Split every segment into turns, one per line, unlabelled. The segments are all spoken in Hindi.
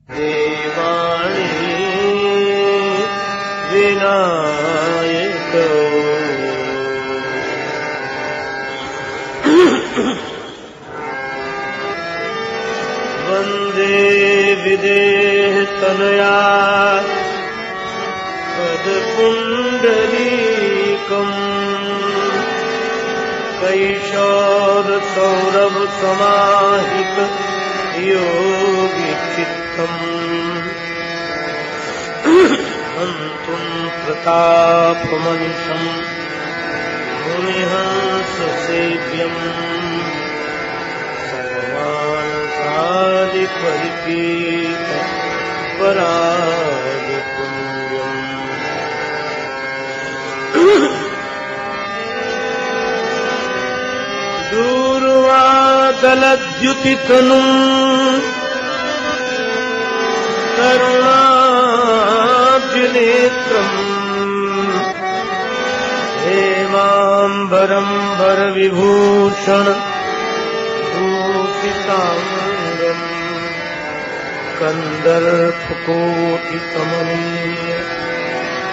देवाणि विनायक वन्दे विदेहतनया पदपुण्डरीकम् कैशोरसौरभसमाहित योगिचित्तम् हन्तुं प्रतापमनिशम् मुनिहंससेव्यम् सर्वमानसादिपरिपीत परागपुण्यम् दूर्वादलद्युतितनुम् करुणाब्जनेत्रम् हेमाम्बरम् वरविभूषण भूषिताङ्गम् कन्दर्पकोटिकमनीय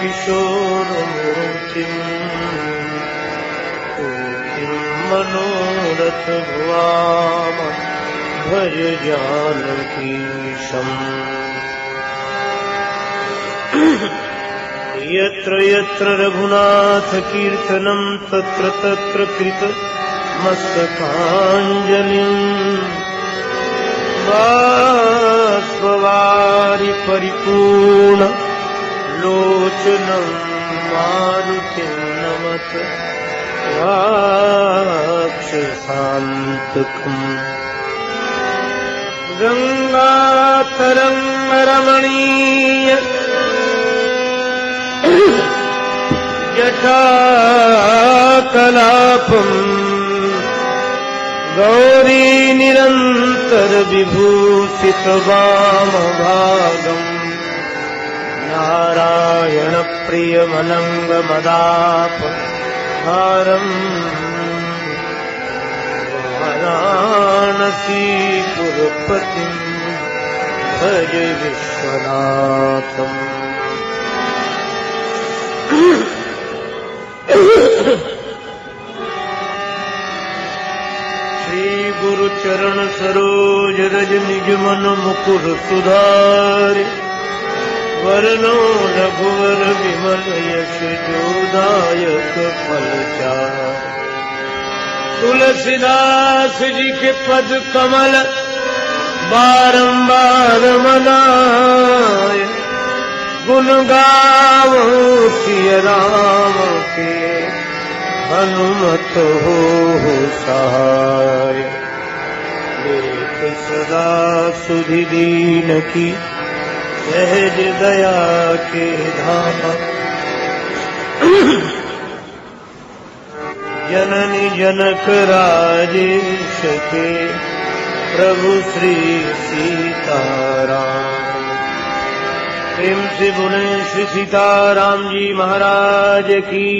किशोरमूर्तिम् मनोरथ भुवाम भज जानकीशम् यत्र यत्र रघुनाथ कीर्तनं तत्र तत्र कृत मस्तकाञ्जलिम् बाष्पवारि परिपूर्ण लोचनं मारुतिं नमत राक्षसान्तकम् गंगातरङ्गरमणीय जटाकलापम् गौरीनिरन्तरविभूषितवामभागम् नारायणप्रियमनङ्गमदापहारम् वाराणसीपुरपतिम् भज विश्वनाथम् श्री गुरुचरण सरोज रज निज मन मुकुर सुधारि वरनो रघुवर विमल यश जोदायक फलचारि तुलसीदास जी के पद कमल बारंबार मनाए गुण गावो सिय राम के हनुमत हो सहाय देख सदा सुधि दीन की सहज दया के धाम जननी जनक राजेश के प्रभु श्री सीताराम प्रेम से बोले श्री सीताराम जी महाराज की,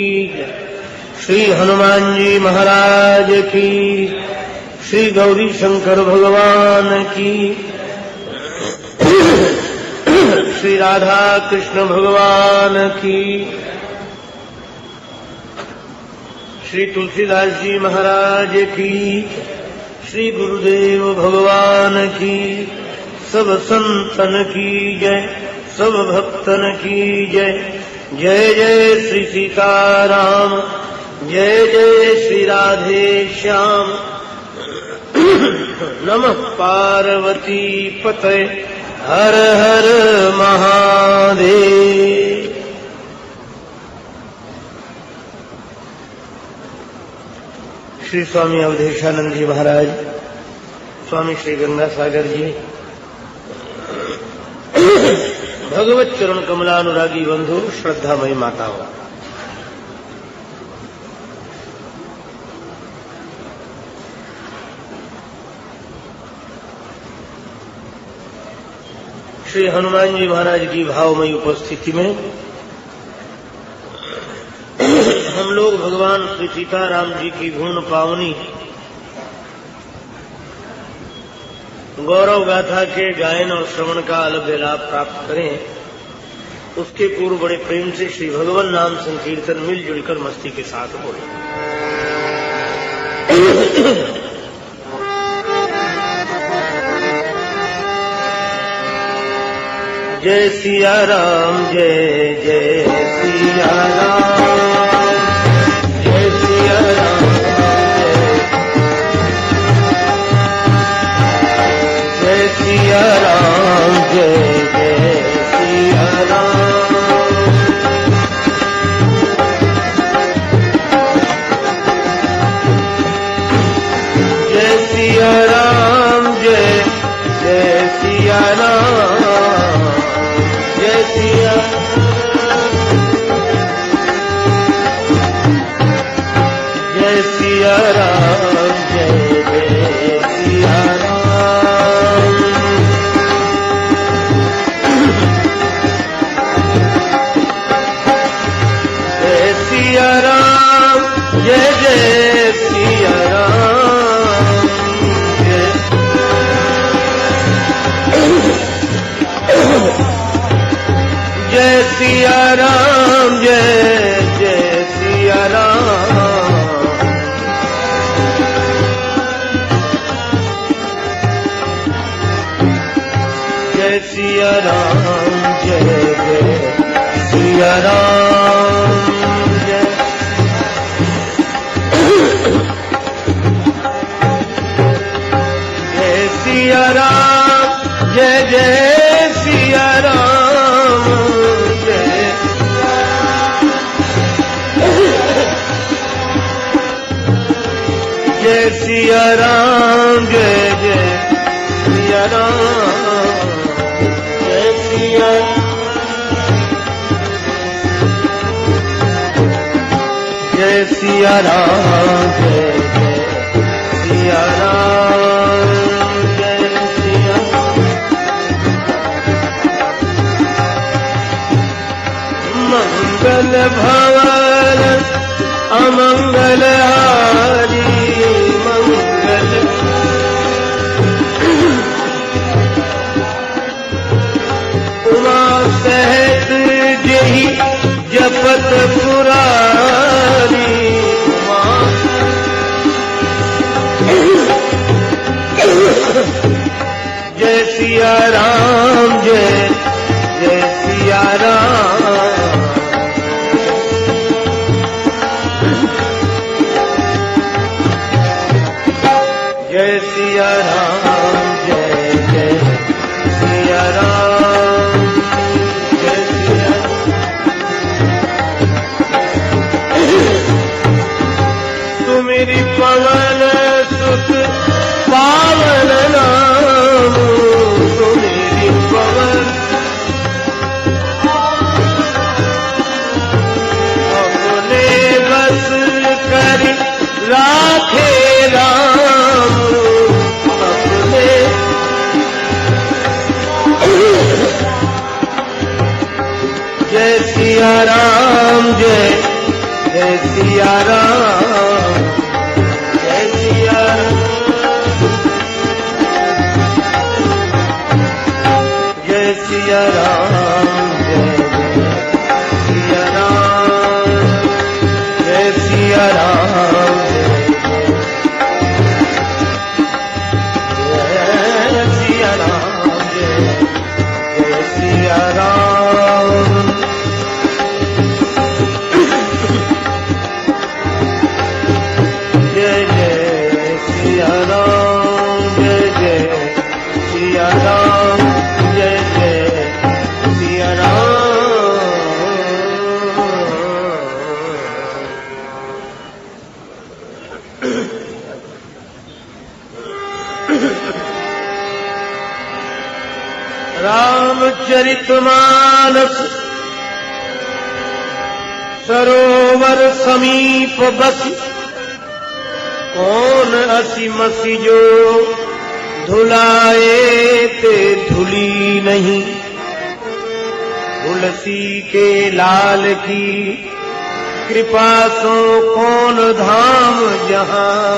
श्री हनुमान जी महाराज की, श्री गौरी शंकर भगवान की, श्री राधा कृष्ण भगवान की, श्री तुलसीदास जी महाराज की, श्री गुरुदेव भगवान की, सब संतन की जय, सब भक्तन की जय। जय जय श्री सीताराम, जय जय श्री राधे श्याम। नमः पार्वती पतये, हर हर महादेव। श्री स्वामी अवधेशानंद जी महाराज, स्वामी श्री गंगा सागर जी, भगवत चरण कमलानुरागी बंधु, श्रद्धामयी माताओं, श्री हनुमान जी महाराज की भावमयी उपस्थिति में हम लोग भगवान श्री सीताराम जी की पूर्ण पावनी गौरव गाथा के गायन और श्रवण का अलभ्य लाभ प्राप्त करें, उसके पूर्व बड़े प्रेम से श्री भगवान नाम संकीर्तन मिलजुल कर मस्ती के साथ बोले। जय सिया राम, जय जय सिया राम, जय सिया राम, जय सिया राम, जय जय सिया राम, जय सिया राम, जय जय सिया राम, जय सिया, जय सिया राम, जय जय सिया राम, जय सिया राम, जय जय सिया राम, जय सिया राम, जय जय सिया राम, जय सिया राम, जय जय सिया राम, जय सिया राम, जय जय सिया राम, जय सिया राम, जय जय सिया राम, जय सिया, जय सिया राम, जय जय सिया राम, जय सिया, मंगल भवन अमंगल हारी, मंगल उमा सहित जही जपत पुरारी, जय सिया राम, जय जय सिया राम, जय सिया राम, जय जय सिया राम, जय सिया, तुमेरी पवन सुत पावन नाम, तुमेरी पवन अपने बस कर राखे राम, अपने जय सिया राम, जय जय सिया राम, जय सिया, जय सिया राम, जय जय सिया राम, जय सिया राम, जय सिया राम, जय जय सिया राम, जय जय सिया राम, जय जय सिया राम, जय जय सिया राम। रामचरितमानस सरोवर समीप बसी, कौन असी मसी जो धुलाए ते धुली नहीं, तुलसी के लाल की कृपा सो कौन धाम जहां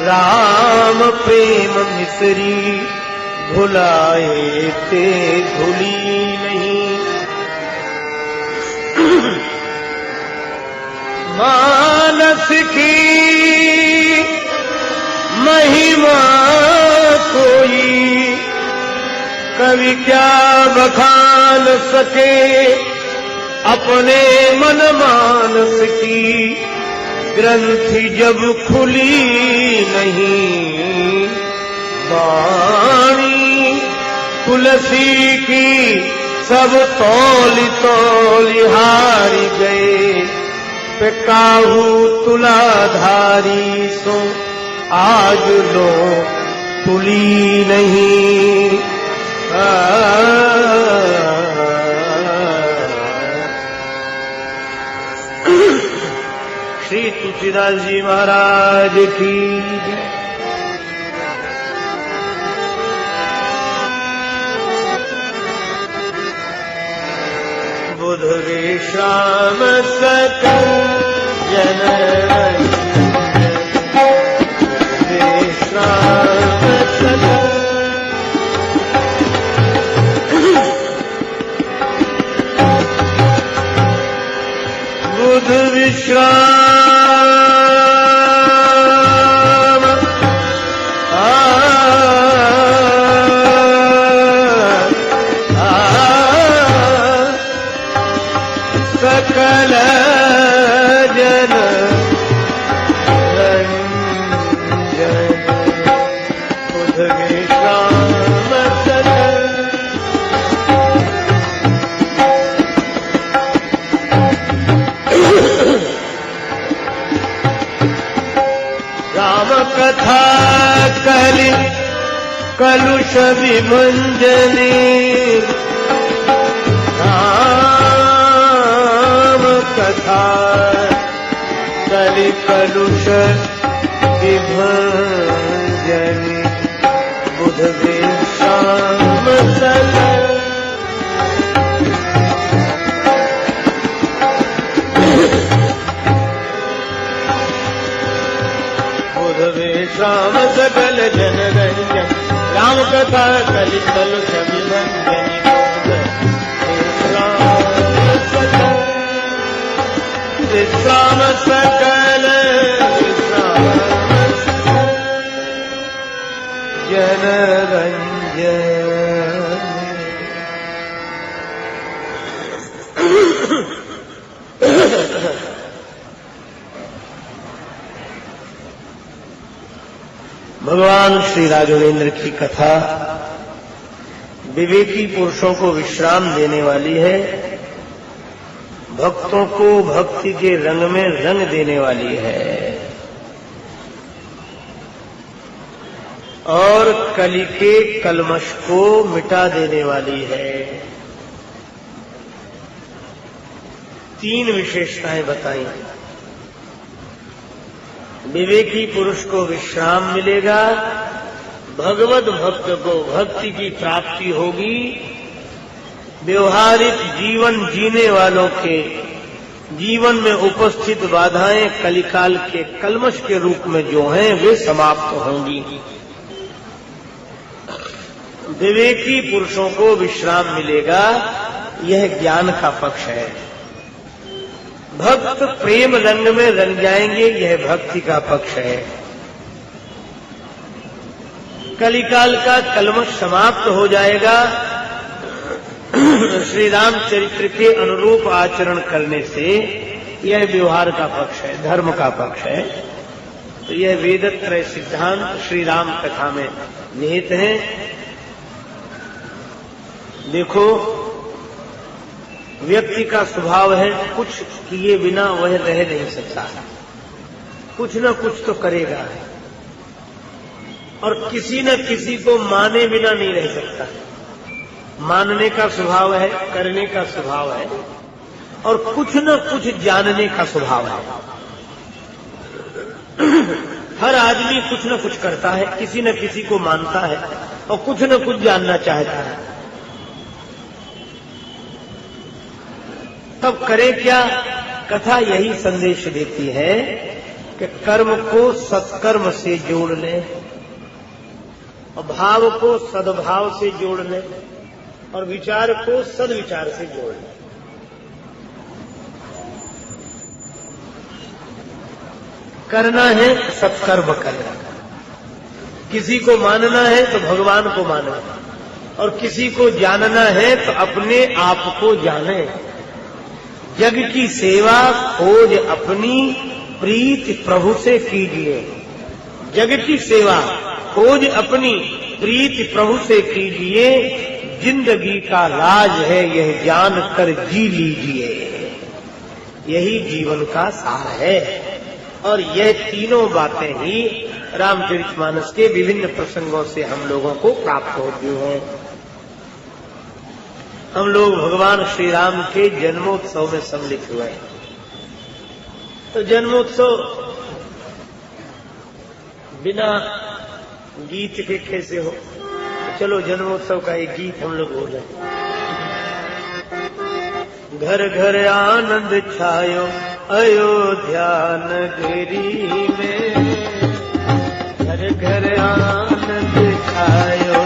राम प्रेम मिसरी। भुलाए ते भूली नहीं। मानस की महिमा कोई कवि क्या बखान सके, अपने मन मानस की ग्रंथि जब खुली नहीं। वाणी तुलसी की सब तौली तौली हारी गए, पे काहू तुलाधारी सो आज लो तुली नहीं। श्री तुलसीदास जी महाराज की जय। बुध विश्राम सकल जन विश्राम सकल। बुध विश्राम सकल जन रंजन। बुध विश्राम सकल। राम कथा कलि कलुष विभंजनी। राम कथा कलि कलुष विभंजनी। बुध विश्राम सकल। बुध विश्राम सकल जन रंजन। राम कथा कलि कलुष विभंजनी। विश्राम सकल विश्राम जन रंजन। भगवान श्री राघवेंद्र की कथा विवेकी पुरुषों को विश्राम देने वाली है, भक्तों को भक्ति के रंग में रंग देने वाली है और कलि के कलमश को मिटा देने वाली है। तीन विशेषताएं बताई। विवेकी पुरुष को विश्राम मिलेगा, भगवत भक्त को भक्ति की प्राप्ति होगी, व्यवहारिक जीवन जीने वालों के जीवन में उपस्थित बाधाएं कलिकाल के कलमश के रूप में जो हैं वे समाप्त होंगी। विवेकी पुरुषों को विश्राम मिलेगा, यह ज्ञान का पक्ष है। भक्त प्रेम रंग में रंग जाएंगे, यह भक्ति का पक्ष है। कलिकाल का कलमश समाप्त हो जाएगा, श्री राम चरित्र के अनुरूप आचरण करने से, यह व्यवहार का पक्ष है, धर्म का पक्ष है। तो यह वेदत्रय सिद्धांत श्री राम कथा में निहित है। देखो, व्यक्ति का स्वभाव है कुछ किए बिना वह रह नहीं सकता, कुछ न कुछ तो करेगा, और किसी न किसी को माने बिना नहीं रह सकता। मानने का स्वभाव है, करने का स्वभाव है, और कुछ न कुछ जानने का स्वभाव है। हर आदमी कुछ न कुछ करता है, किसी न किसी को मानता है और कुछ न कुछ जानना चाहता है। तब करे क्या? कथा यही संदेश देती है कि कर्म को सत्कर्म से जोड़ ले और भाव को सद्भाव से जोड़ ले और विचार को सद्विचार से जोड़ ले। करना है सत्कर्म करना, किसी को मानना है तो भगवान को माने, और किसी को जानना है तो अपने आप को जाने। जग की सेवा खोज अपनी प्रीति प्रभु से कीजिए। जग की सेवा खोज अपनी प्रीति प्रभु से कीजिए। जिंदगी का राज है यह जान कर जी लीजिए। यही जीवन का सार है। और यह तीनों बातें ही रामचरितमानस के विभिन्न प्रसंगों से हम लोगों को प्राप्त होती हैं। हम लोग भगवान श्री राम के जन्मोत्सव में सम्मिलित हुए हैं। तो जन्मोत्सव बिना गीत के कैसे हो? तो चलो जन्मोत्सव का एक गीत हम लोग बोलें। घर घर आनंद छायो अयोध्या नगरी में, घर घर आनंद छायो,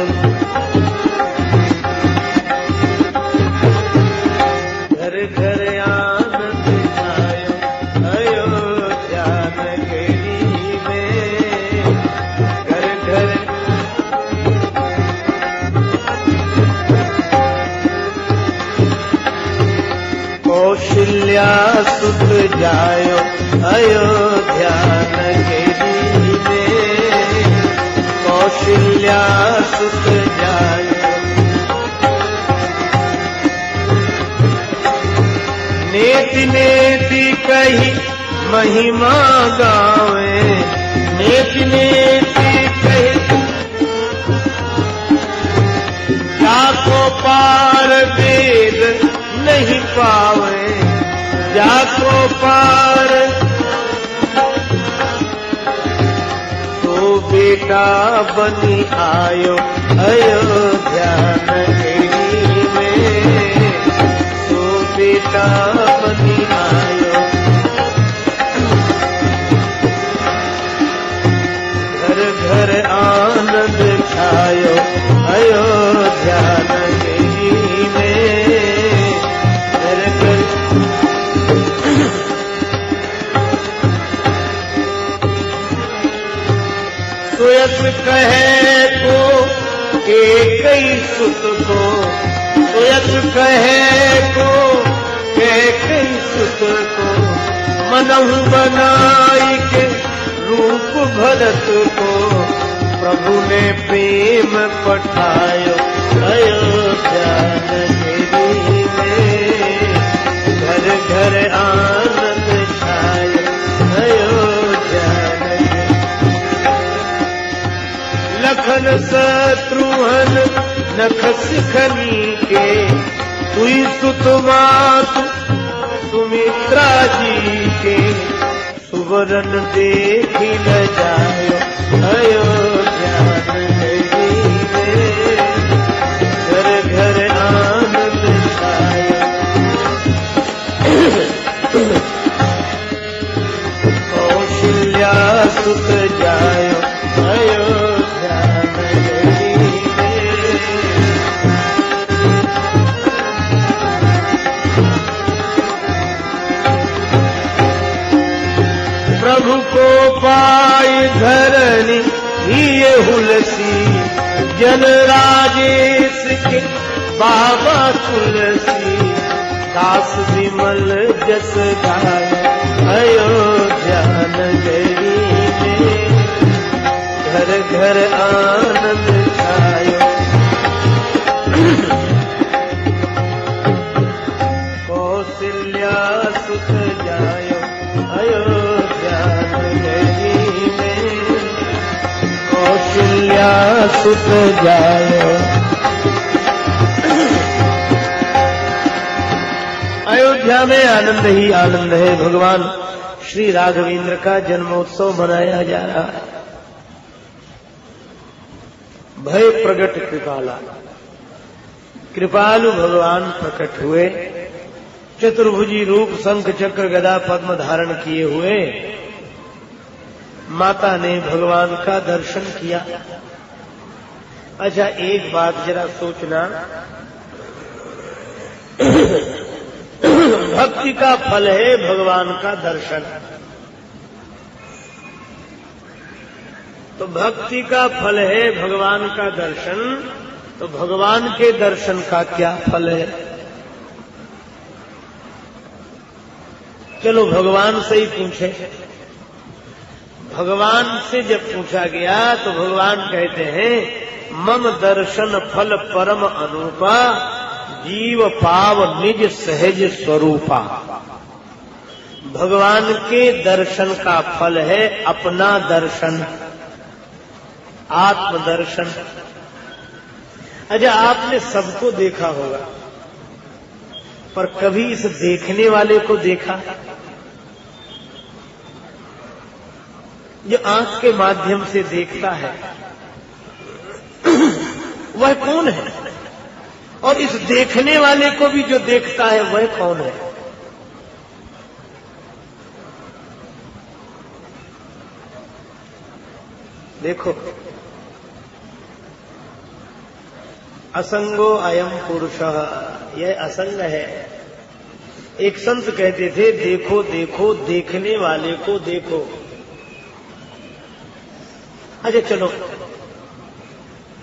घर घर आनंद छायो अयोध्या नगरी में, घर घर कौशल्या सुत जायो अयोध्या नगरी में, कौशल्या सुत जायो। नेति नेति कही महिमा गावे, नेति नेति कही जाको पार वेद नहीं पावे, जाको पार तो बेटा बनी आयो अयोध्या नगरी में, तो बेटा बनी आयो। घर घर आनंद छायो अयोध्या नगरी में, घर घर सुयस कहे को कई सुत को, सुयस कहे को कई सुत को, मनहु बनाई के रूप भरत को, प्रभु ने प्रेम पठायो अयोध्या नगरी में, घर घर आनंद छायो अयोध्या नगरी। लखन शत्रुघ्न नख सिखनी के, तुई सुत मातु सुमित्रा जी के, सुवरन देखी न जायो अयोध्या नगरी में, घर घर आनंद छायो। कौशल्या सुत जायो अयोध्या नगरी में, प्रभु को पाई धरनी ये हुलसी, जन राजेश के बाबा तुलसी, दास विमल जस गाय अयोध्या नगरी में, घर घर आनंद छायो। कौशल्या सुत जायो अयोध्या नगरी में, कौशल्या सुत जायो। अयोध्या में आनंद ही आनंद है। भगवान श्री राघवेंद्र का जन्मोत्सव मनाया जा रहा है। भय प्रगट कृपाला, कृपालु भगवान प्रकट हुए। चतुर्भुजी रूप शंख चक्र गदा पद्म धारण किए हुए माता ने भगवान का दर्शन किया। अच्छा, एक बात जरा सोचना, भक्ति का फल है भगवान का दर्शन। तो भक्ति का फल है भगवान का दर्शन, तो भगवान के दर्शन का क्या फल है? चलो भगवान से ही पूछे। भगवान से जब पूछा गया तो भगवान कहते हैं, मम दर्शन फल परम अनूपा, जीव पाव निज सहज स्वरूपा। भगवान के दर्शन का फल है अपना दर्शन, आत्मदर्शन। अच्छा, आपने सबको देखा होगा, पर कभी इस देखने वाले को देखा? जो आंख के माध्यम से देखता है वह कौन है? और इस देखने वाले को भी जो देखता है वह कौन है? देखो, असंगो अयम पुरुषः, यह असंग है। एक संत कहते थे, देखो देखो देखने वाले को देखो। अच्छा चलो,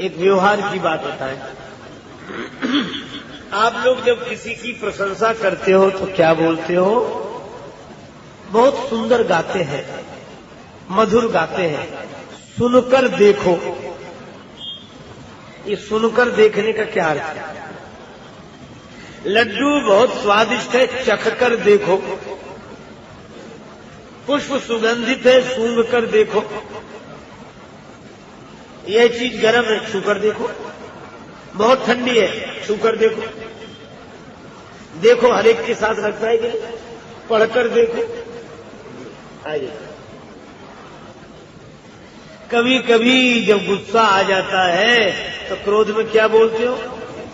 एक व्यवहार की बात बताएं। आप लोग जब किसी की प्रशंसा करते हो तो क्या बोलते हो? बहुत सुंदर गाते हैं, मधुर गाते हैं, सुनकर देखो। ये सुनकर देखने का क्या अर्थ है? लड्डू बहुत स्वादिष्ट है, चख कर देखो। पुष्प सुगंधित है, सूंघ कर देखो। यह चीज गर्म है, छू कर देखो। बहुत ठंडी है, छू कर देखो। देखो, हर एक के साथ लगता है कि पढ़कर देखो। आइए, कभी कभी जब गुस्सा आ जाता है तो क्रोध में क्या बोलते हो?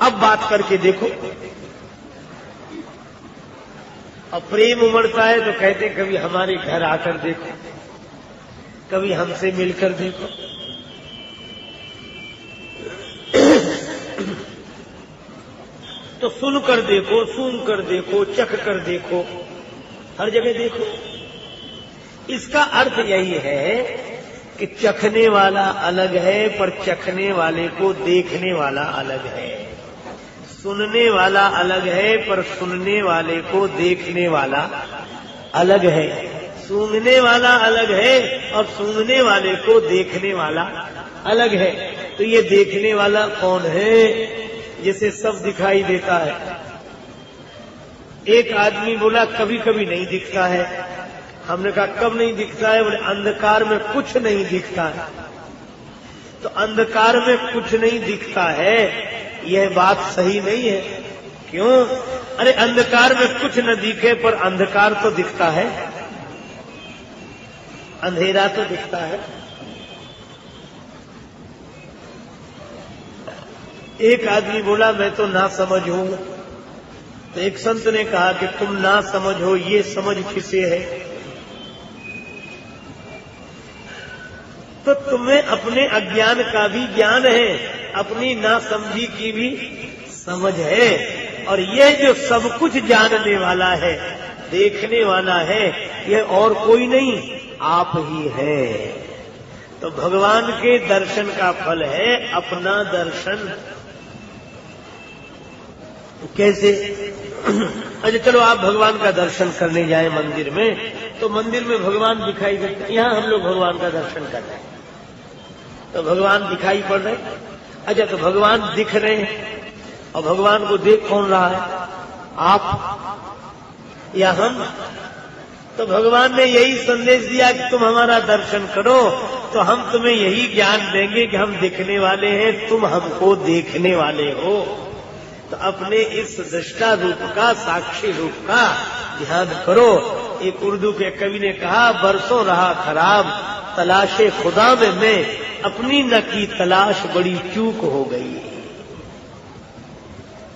अब बात करके देखो। और प्रेम उमड़ता है तो कहते कभी हमारे घर आकर देखो, कभी हमसे मिलकर देखो। तो सुनकर देखो, सूंघ कर देखो, चख कर देखो, हर जगह देखो। इसका अर्थ यही है कि चखने वाला अलग है, पर चखने वाले को देखने वाला अलग है। सुनने वाला अलग है, पर सुनने वाले को देखने वाला अलग है। सूंघने वाला अलग है और सूंघने वाले को देखने वाला अलग है। तो ये देखने वाला कौन है? जिसे सब दिखाई देता है। एक आदमी बोला कभी कभी नहीं दिखता है। हमने कहा कब नहीं दिखता है? बोले अंधकार में कुछ नहीं दिखता है। तो अंधकार में कुछ नहीं दिखता है, यह बात सही नहीं है। क्यों? अरे अंधकार में कुछ न दिखे पर अंधकार तो दिखता है, अंधेरा तो दिखता है। एक आदमी बोला मैं तो ना समझ हूं। तो एक संत ने कहा कि तुम ना समझ हो, ये समझ किसे है? तो तुम्हें अपने अज्ञान का भी ज्ञान है, अपनी नासमझी की भी समझ है। और यह जो सब कुछ जानने वाला है, देखने वाला है, यह और कोई नहीं, आप ही है। तो भगवान के दर्शन का फल है अपना दर्शन। कैसे? अच्छा चलो, आप भगवान का दर्शन करने जाएं मंदिर में, तो मंदिर में भगवान दिखाई देते हैं। यहां हम लोग भगवान का दर्शन कर रहे हैं तो भगवान दिखाई पड़ रहे। अच्छा, तो भगवान दिख रहे हैं और भगवान को देख कौन रहा है? आप या हम? तो भगवान ने यही संदेश दिया कि तुम हमारा दर्शन करो तो हम तुम्हें यही ज्ञान देंगे कि हम दिखने वाले हैं, तुम हमको देखने वाले हो। तो अपने इस दृष्टा रूप का, साक्षी रूप का ध्यान करो। एक उर्दू के कवि ने कहा, बरसों रहा खराब तलाशे खुदा में मैं, अपनी न की तलाश बड़ी चूक हो गई।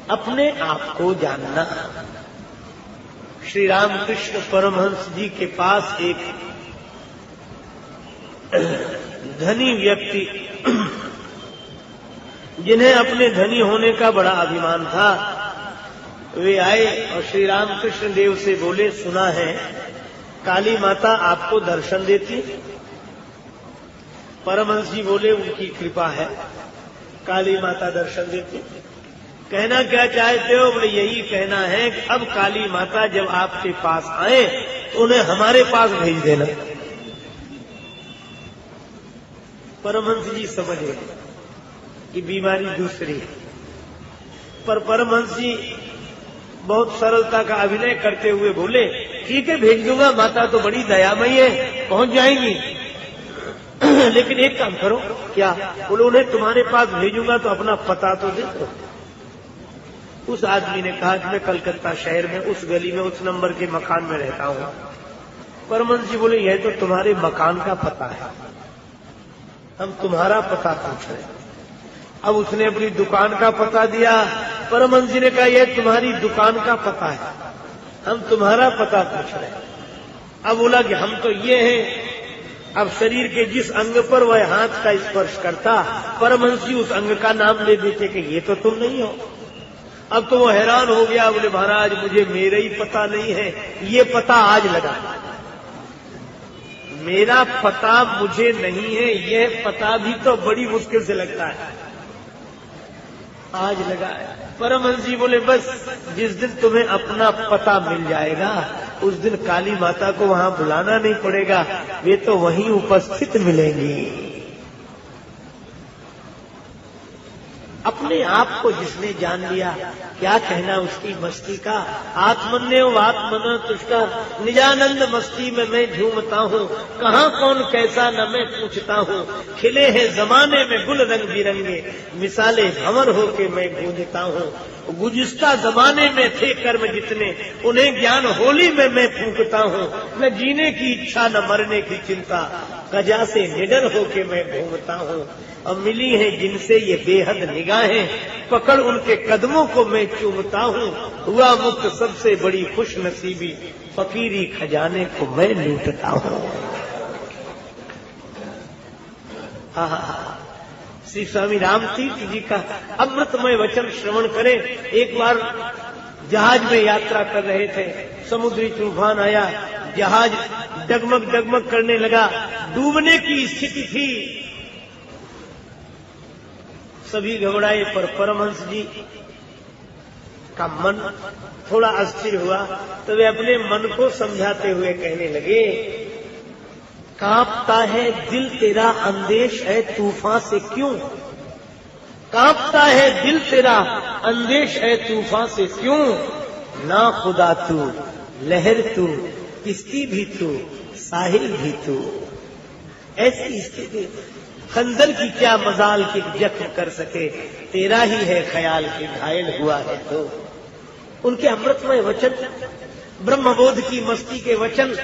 अपने आप को जानना। श्री रामकृष्ण परमहंस जी के पास एक धनी व्यक्ति जिन्हें अपने धनी होने का बड़ा अभिमान था, वे आए और श्री रामकृष्ण देव से बोले, सुना है काली माता आपको दर्शन देती। परमहंस जी बोले, उनकी कृपा है, काली माता दर्शन देती। कहना क्या चाहते हो? बोले यही कहना है कि अब काली माता जब आपके पास आए तो उन्हें हमारे पास भेज देना। परमहंस जी समझ गए कि बीमारी दूसरी है, पर परमहंस जी बहुत सरलता का अभिनय करते हुए बोले, ठीक है भेज दूंगा, माता तो बड़ी दयामयी है, पहुंच जाएंगी। लेकिन एक काम करो। क्या? बोले उन्हें तुम्हारे पास भेजूंगा तो अपना पता तो दे दो। उस आदमी ने कहा कि मैं कलकत्ता शहर में उस गली में उस नंबर के मकान में रहता हूं। परमहंस जी बोले, यह तो तुम्हारे मकान का पता है, हम तुम्हारा पता पूछ रहे हैं। अब उसने अपनी दुकान का पता दिया। परमहंस जी ने कहा, यह तुम्हारी दुकान का पता है, हम तुम्हारा पता पूछ रहे हैं। अब बोला कि हम तो ये हैं। अब शरीर के जिस अंग पर वह हाथ का स्पर्श करता, परमहंस जी उस अंग का नाम ले देते कि ये तो तुम नहीं हो। अब तो वो हैरान हो गया, बोले महाराज मुझे मेरा ही पता नहीं है, ये पता आज लगा। मेरा पता मुझे नहीं है, यह पता भी तो बड़ी मुश्किल से लगता है, आज लगा है। परमहंस जी बोले, बस जिस दिन तुम्हें अपना पता मिल जाएगा उस दिन काली माता को वहां बुलाना नहीं पड़ेगा, वे तो वहीं उपस्थित मिलेंगी। अपने आप को जिसने जान लिया, क्या कहना उसकी मस्ती का। आत्मन्यो आत्मन तुष्टा, निजानंद मस्ती में मैं झूमता हूँ, कहाँ कौन कैसा न मैं पूछता हूँ। खिले हैं जमाने में गुल रंग बिरंगे, मिसाले भंवर होके मैं गूंजता हूँ। गुज़िश्ता जमाने में थे कर्म जितने, उन्हें ज्ञान होली में मैं फूंकता हूँ। न जीने की इच्छा न मरने की चिंता, कजा से निडर होके मैं घूमता हूँ। अब मिली है जिनसे ये बेहद निगाहें, पकड़ उनके कदमों को मैं चूमता हूँ। हुआ मुक्त सबसे बड़ी खुश नसीबी, फकीरी खजाने को मैं लूटता हूँ। श्री स्वामी रामतीर्थ जी का अमृतमय वचन श्रवण करें। एक बार जहाज में यात्रा कर रहे थे, समुद्री तूफान आया, जहाज डगमग डगमग करने लगा, डूबने की स्थिति थी। सभी घबराए, पर परमहंस जी का मन थोड़ा अस्थिर हुआ, तो वे अपने मन को समझाते हुए कहने लगे, कांपता है दिल तेरा अंदेश है तूफान से क्यों। कांपता है दिल तेरा अंदेश है तूफान से क्यों। ना खुदा तू, लहर तू, किश्ती भी तू, साहिल भी तू। ऐसी स्थिति खंजर की क्या मजाल की जख्म कर सके, तेरा ही है ख्याल कि घायल हुआ है तो। उनके अमृतमय वचन, ब्रह्मबोध की मस्ती के वचन,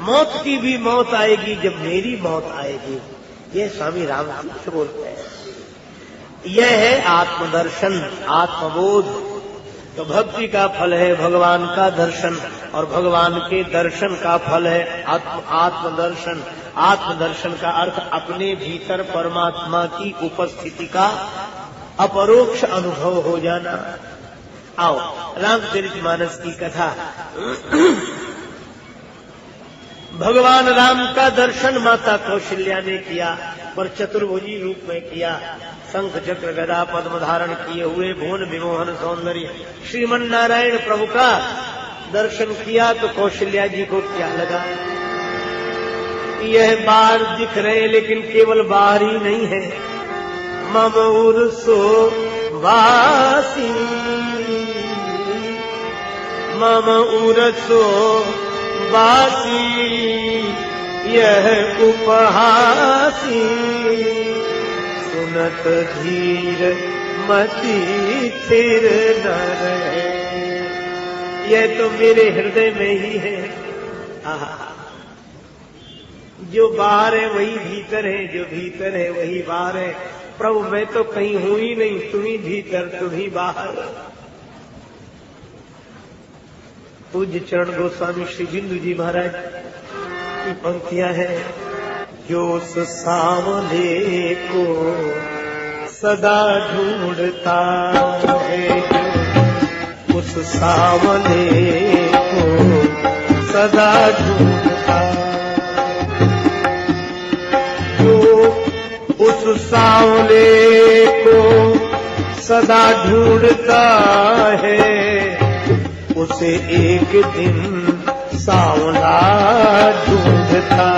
मौत की भी मौत आएगी जब मेरी मौत आएगी, ये स्वामी रामतीर्थ बोलते हैं। यह है आत्मदर्शन, आत्मबोध। तो भक्ति का फल है भगवान का दर्शन, और भगवान के दर्शन का फल है आत्मदर्शन। आत्मदर्शन का अर्थ अपने भीतर परमात्मा की उपस्थिति का अपरोक्ष अनुभव हो जाना। आओ रामचरितमानस की कथा। भगवान राम का दर्शन माता कौशल्या ने किया, पर चतुर्भुजी रूप में किया। शंख चक्र गदा पद्म धारण किए हुए भुवन विमोहन सौंदर्य श्रीमन नारायण प्रभु का दर्शन किया तो कौशल्या जी को क्या लगा? यह बाहर दिख रहे लेकिन केवल बाहर ही नहीं है। मम उर्सो वासी, मम उर्सो वासी, यह उपहासी, सुनत धीर मति थिर न रहे। यह तो मेरे हृदय में ही है। जो बाहर है वही भीतर है, जो भीतर है वही बाहर है। प्रभु मैं तो कहीं हूं ही नहीं, तुम ही भीतर तुम ही बाहर। पूज्य चरण गोस्वामी श्री बिंदु जी महाराज की पंक्तियां हैं। जो सामने को सदा ढूंढता है उस सांवले को, सदा ढूंढता जो उस सांवले को सदा ढूंढता है, उसे एक दिन सांवला ढूंढता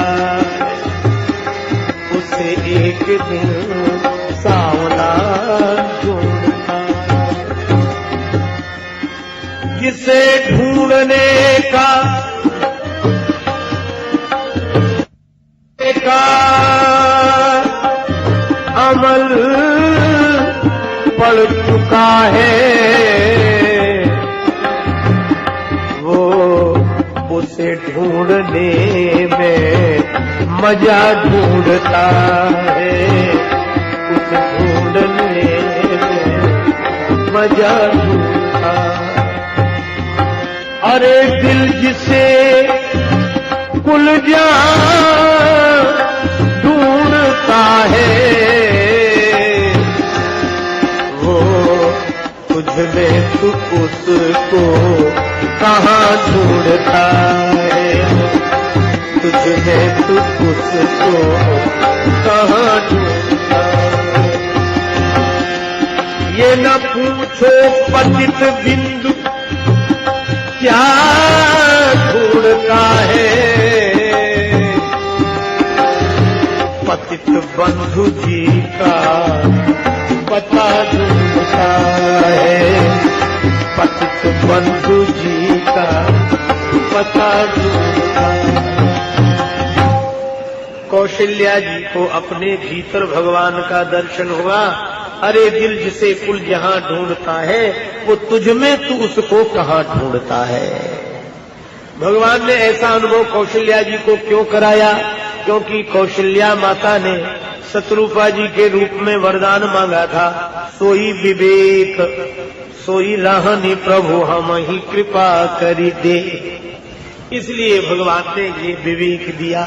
है, उसे एक दिन सांवला ढूंढता है। जिसे ढूंढने का अमल पड़ चुका है, वो उसे ढूंढने में मजा ढूंढता है, उसे ढूंढने में मजा ढूंढता है। अरे दिल जिसे कुल जान ढूंढता है, वो तुझ में तू उसको कहाँ ढूंढता है, तुझ में तू उसको कहाँ ढूंढता है। ये न पूछो पतित बिंदु क्या ढूंढता है, पतित बंधु जी का पता ढूंढता है, पतित बंधु जी का पता ढूंढता है। कौशल्या जी को अपने भीतर भगवान का दर्शन हुआ। अरे दिल जिसे कुल जहां ढूंढता है, वो तुझ में तू उसको कहां ढूंढता है। भगवान ने ऐसा अनुभव कौशल्या जी को क्यों कराया? क्योंकि कौशल्या माता ने शत्रुपा जी के रूप में वरदान मांगा था, सोई विवेक सोई रहनी प्रभु हम ही कृपा करी दे। इसलिए भगवान ने ये विवेक दिया।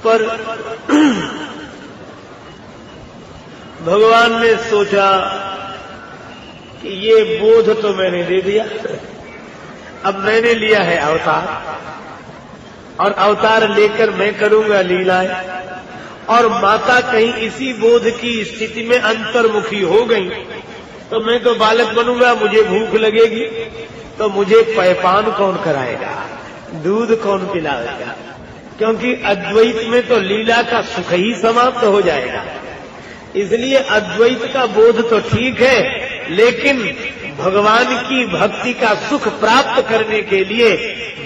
पर भगवान ने सोचा कि ये बोध तो मैंने दे दिया, अब मैंने लिया है अवतार, और अवतार लेकर मैं करूंगा लीलाएं, और माता कहीं इसी बोध की स्थिति में अंतर्मुखी हो गई तो मैं तो बालक बनूंगा, मुझे भूख लगेगी तो मुझे पैपान कौन कराएगा, दूध कौन पिलाएगा, क्योंकि अद्वैत में तो लीला का सुख ही समाप्त हो जाएगा। इसलिए अद्वैत का बोध तो ठीक है, लेकिन भगवान की भक्ति का सुख प्राप्त करने के लिए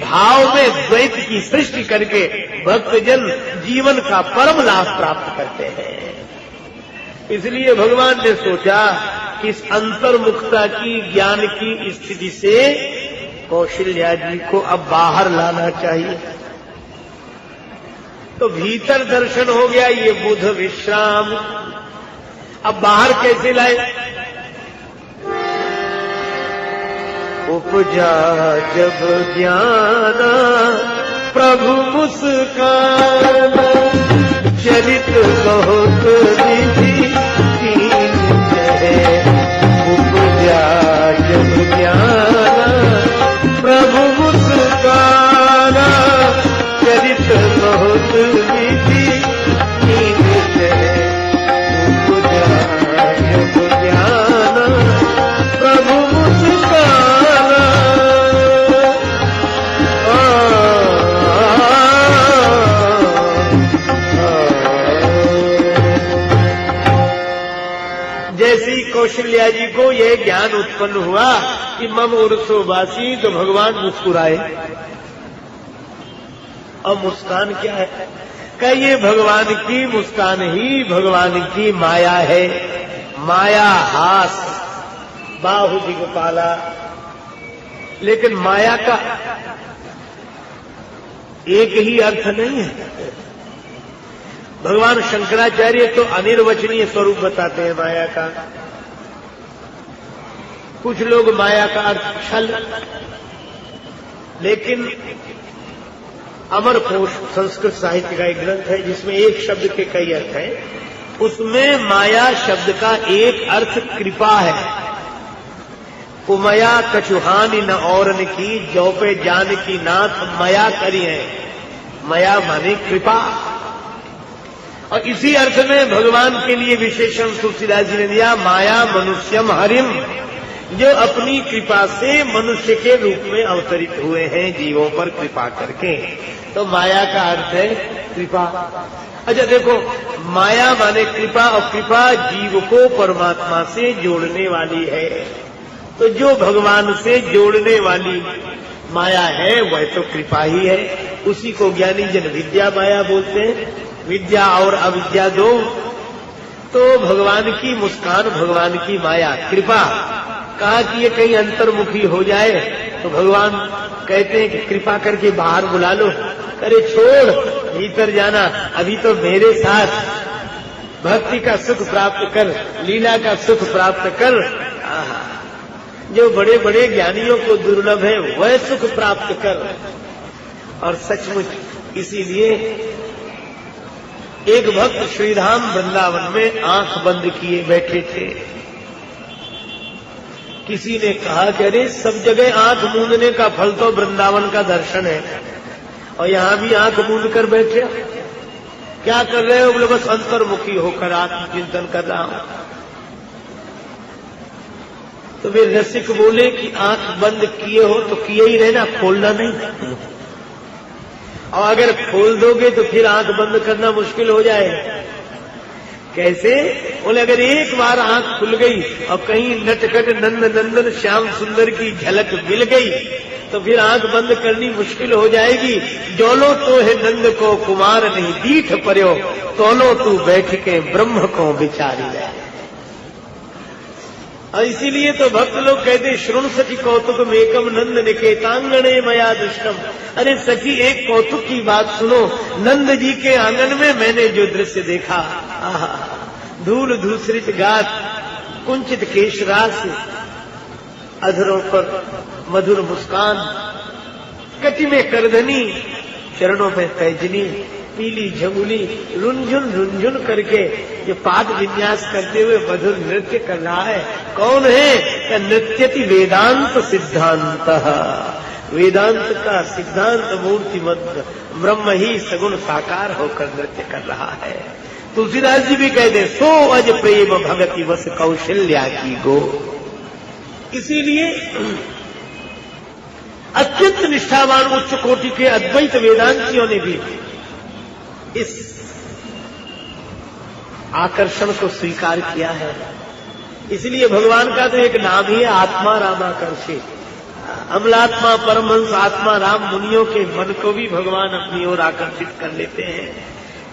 भाव में द्वैत की सृष्टि करके भक्तजन जीवन का परम लाभ प्राप्त करते हैं। इसलिए भगवान ने सोचा कि इस अंतर्मुखता की ज्ञान की स्थिति से कौशल्या जी को अब बाहर लाना चाहिए। तो भीतर दर्शन हो गया, ये बुध विश्राम। अब बाहर कैसे लाए? उपजा जब ज्ञान प्रभु मुस्काना, चरित बहुत विधि कीन है। उपजा जब ज्ञान प्रभु मुस्काना, चरित बहुत विधि कीन है। उपजा जब ज्ञान प्रभु मुस्काना, जैसी कौशल्या जी को यह ज्ञान उत्पन्न हुआ कि मम उर्सोवासी, तो भगवान मुस्कुराए। और मुस्कान क्या है? क्या ये भगवान की मुस्कान ही भगवान की माया है। माया हास बाहु दिगपाला। लेकिन माया का एक ही अर्थ नहीं है। भगवान शंकराचार्य तो अनिर्वचनीय स्वरूप बताते हैं माया का। कुछ लोग माया का अर्थ छल, लेकिन अमरकोश संस्कृत साहित्य का एक ग्रंथ है जिसमें एक शब्द के कई अर्थ हैं। उसमें माया शब्द का एक अर्थ कृपा है। उमया कछुहानी न औरन की, जो पे जान की नाथ मया करी है। मया माने कृपा। और इसी अर्थ में भगवान के लिए विशेषण तुलसीदास जी ने दिया, माया मनुष्यम हरिम, जो अपनी कृपा से मनुष्य के रूप में अवतरित हुए हैं जीवों पर कृपा करके। तो माया का अर्थ है कृपा। अच्छा देखो, माया माने कृपा, और कृपा जीव को परमात्मा से जोड़ने वाली है। तो जो भगवान से जोड़ने वाली माया है वह तो कृपा ही है। उसी को ज्ञानी जन विद्या माया बोलते हैं। विद्या और अविद्या दो, तो भगवान की मुस्कान, भगवान की माया कृपा। कहा कि ये कहीं अंतर्मुखी हो जाए तो भगवान कहते हैं कि कृपा करके बाहर बुला लो। अरे छोड़, भीतर जाना, अभी तो मेरे साथ भक्ति का सुख प्राप्त कर, लीला का सुख प्राप्त कर। जो बड़े बड़े ज्ञानियों को दुर्लभ है वह सुख प्राप्त कर। और सचमुच इसीलिए एक भक्त श्रीधाम वृंदावन में आंख बंद किए बैठे थे। किसी ने कहा कि अरे सब जगह आंख मूंदने का फल तो वृंदावन का दर्शन है, और यहाँ भी आंख मूंद कर बैठे, क्या कर रहे हो? बोले बस अंतर्मुखी होकर आत्मचिंतन कर रहा हूं। तो वे रसिक बोले कि आंख बंद किए हो तो किए ही रहना, खोलना नहीं। और अगर खोल दोगे तो फिर आंख बंद करना मुश्किल हो जाएगा। कैसे? बोले अगर एक बार आंख खुल गई और कहीं नटखट नंद नंदन श्याम सुंदर की झलक मिल गई तो फिर आंख बंद करनी मुश्किल हो जाएगी। जोलो तो है नंद को कुमार नहीं दीठ पर्यो, तोलो तू बैठ के ब्रह्म को विचारी रहे। और इसीलिए तो भक्त लोग कहते श्रृण सखी कौतुक मेकम नंद निकेतांगणे मया दृष्टम। अरे सखी एक कौतुक की बात सुनो, नंद जी के आंगन में मैंने जो दृश्य देखा, आहा, धूल धूसरित गात, कुंचित केशरास, अधरों पर मधुर मुस्कान, कटी में करधनी, चरणों में पैजनी, पीली झंगुली, रुंझुन करके ये पाद विन्यास करते हुए मधुर नृत्य कर रहा है। कौन है? नृत्यति वेदांत सिद्धांत। वेदांत का सिद्धांत मूर्ति मंत्र ब्रह्म ही सगुण साकार होकर नृत्य कर रहा है। तुलसीदास जी भी कहते सो अज प्रेम भगति वस कौशल्या की गो। इसीलिए अत्यंत निष्ठावान उच्च कोटि के अद्वैत वेदांतियों ने भी इस आकर्षण को स्वीकार किया है। इसलिए भगवान का तो एक नाम ही है आत्मा रामाकर्षे। अमलात्मा परमहंस आत्मा राम मुनियों के मन को भी भगवान अपनी ओर आकर्षित कर लेते हैं।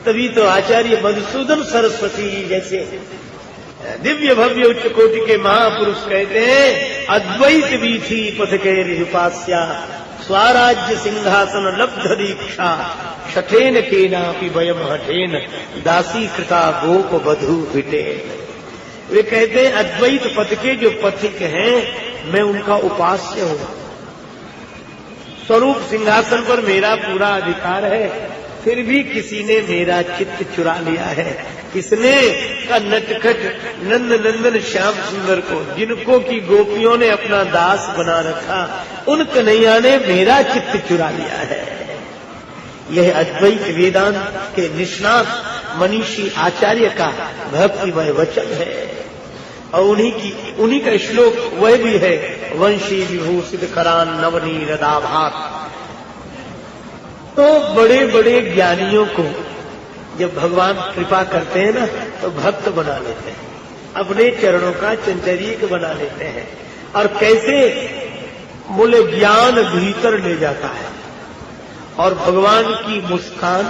तभी तो आचार्य मधुसूदन सरस्वती जैसे दिव्य भव्य उच्च कोटि के महापुरुष कहते हैं अद्वैत वीथी पथ के रिपास्या स्वराज्य सिंहासन लब्ध दीक्षा शठेन केनापि वयम हठेन दासी कृता गोप बधु विटेन। वे कहते हैं अद्वैत पथ के जो पथिक हैं मैं उनका उपास्य हूं। स्वरूप सिंहासन पर मेरा पूरा अधिकार है, फिर भी किसी ने मेरा चित्त चुरा लिया है। किसने? का नटखट नंद नंदन श्याम सुंदर को, जिनको की गोपियों ने अपना दास बना रखा, उन कन्हैया ने मेरा चित्त चुरा लिया है। यह अद्वैत वेदांत के निष्णात मनीषी आचार्य का भक्तिमय वचन है। और उन्हीं का श्लोक वह भी है वंशी विभूषित करान नवनी रदाभात। तो बड़े बड़े ज्ञानियों को जब भगवान कृपा करते हैं ना तो भक्त बना लेते हैं, अपने चरणों का चंचरीक बना लेते हैं। और कैसे? बोले ज्ञान भीतर ले जाता है और भगवान की मुस्कान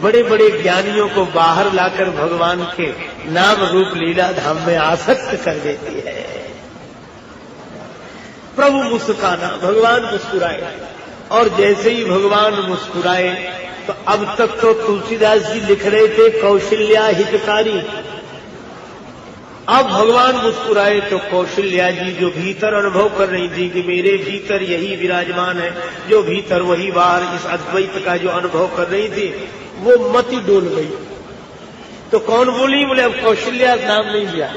बड़े बड़े ज्ञानियों को बाहर लाकर भगवान के नाम रूप लीला धाम में आसक्त कर देती है। प्रभु मुस्काना, भगवान मुस्कुराए, और जैसे ही भगवान मुस्कुराए तो अब तक तो तुलसीदास जी लिख रहे थे कौशल्या हितकारी, अब भगवान मुस्कुराए तो कौशल्या जी जो भीतर अनुभव कर रही थी कि मेरे भीतर यही विराजमान है, जो भीतर वही बाहर, इस अद्वैत का जो अनुभव कर रही थी वो मति डोल गई। तो कौन बोली? बोले अब कौशल्या नाम नहीं लिया।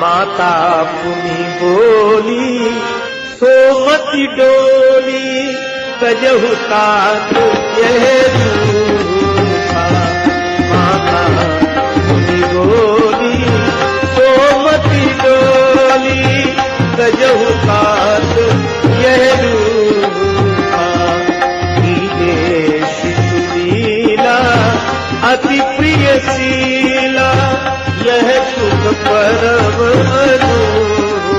माता पुनि बोली सोमति डोली तजहु तात यह रूपा। माता पुनि बोली सोमति डोली तजहु तात यह रूपा। लीला अति प्रिय शीला यह सुख परम अनूपा।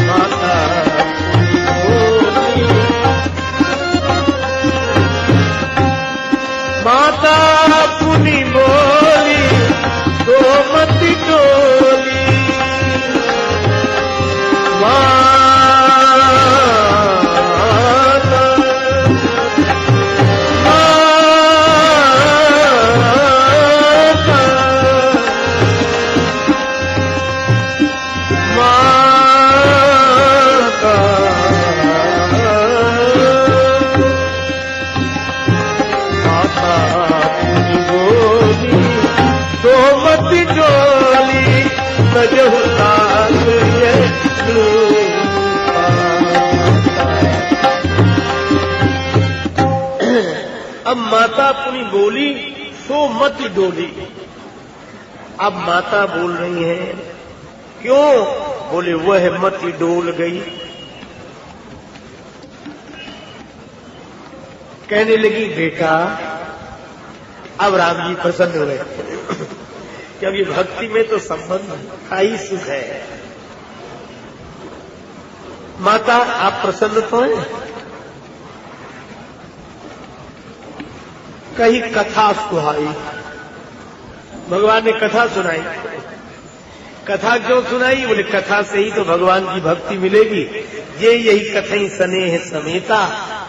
माता बोली माता पुनि बोली सोमति डोली। अब माता पुनि बोली सो मत डोली। अब माता बोल रही है, क्यों? बोले वह मत डोल गई। कहने लगी बेटा, अब राम जी प्रसन्न हुए क्योंकि भक्ति में तो संबंध का ही सुख है। माता आप प्रसन्न तो हैं? कहीं कथा सुहाई, भगवान ने कथा सुनाई। कथा क्यों सुनाई? बोले कथा से ही तो भगवान की भक्ति मिलेगी। ये यही कथई स्नेह समेता,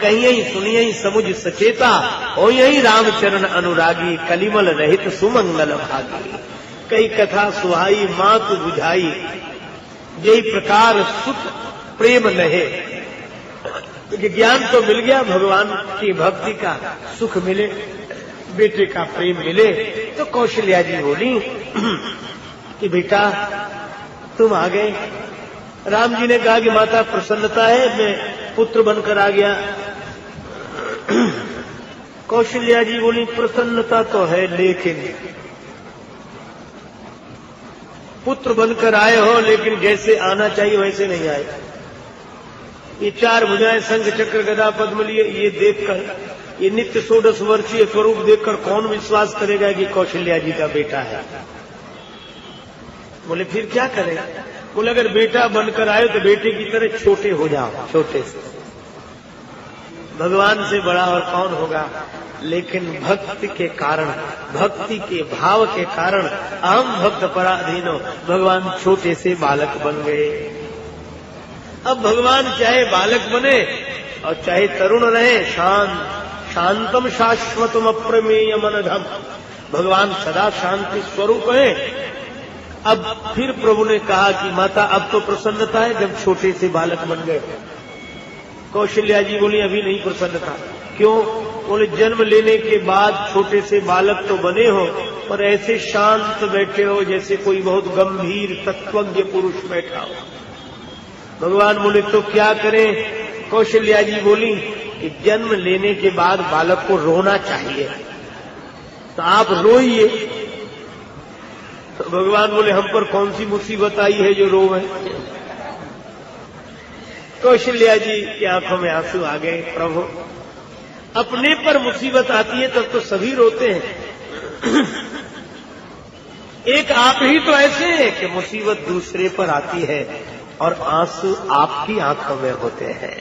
कहीं यही सुनियई समुझ सचेता। हो यही रामचरण अनुरागी, कलिमल रहित सुमंगल भागी। कई कथा सुहाई मात बुझाई, यही प्रकार सुख प्रेम लहे। ज्ञान तो मिल गया, भगवान की भक्ति का सुख मिले, बेटे का प्रेम मिले। तो कौशल्या जी बोली कि बेटा तुम आ गए। राम जी ने कहा कि माता प्रसन्नता है, मैं पुत्र बनकर आ गया। कौशल्या जी बोली प्रसन्नता तो है, लेकिन पुत्र बनकर आए हो, लेकिन जैसे आना चाहिए वैसे नहीं आए। ये चार भुजाएं, शंख चक्र गदा पद्म लिए, ये देखकर, ये नित्य 16 वर्षीय स्वरूप देखकर कौन विश्वास करेगा कि कौशल्या जी का बेटा है? बोले फिर क्या करें? बोले अगर बेटा बनकर आए तो बेटे की तरह छोटे हो जाओ, छोटे से। भगवान से बड़ा और कौन होगा? लेकिन भक्ति के कारण, भक्ति के भाव के कारण, अहम भक्त पराधीनो, भगवान छोटे से बालक बन गए। अब भगवान चाहे बालक बने और चाहे तरुण रहे, शांतम शाश्वतम अप्रमेय मनधम, भगवान सदा शांति स्वरूप है। अब फिर प्रभु ने कहा कि माता अब तो प्रसन्नता है जब छोटे से बालक बन गए। कौशल्या जी बोली अभी नहीं प्रसन्नता। क्यों? बोले जन्म लेने के बाद छोटे से बालक तो बने हो, पर ऐसे शांत बैठे हो जैसे कोई बहुत गंभीर तत्वज्ञ पुरुष बैठा हो। भगवान बोले तो क्या करें? कौशल्या जी बोली कि जन्म लेने के बाद बालक को रोना चाहिए, तो आप रोइए। तो भगवान बोले हम पर कौन सी मुसीबत आई है जो रोवे? कौशल्या जी की आंखों में आंसू आ गए। प्रभु अपने पर मुसीबत आती है तब तो सभी रोते हैं, एक आप ही तो ऐसे हैं कि मुसीबत दूसरे पर आती है और आंसू आपकी आंखों में होते हैं।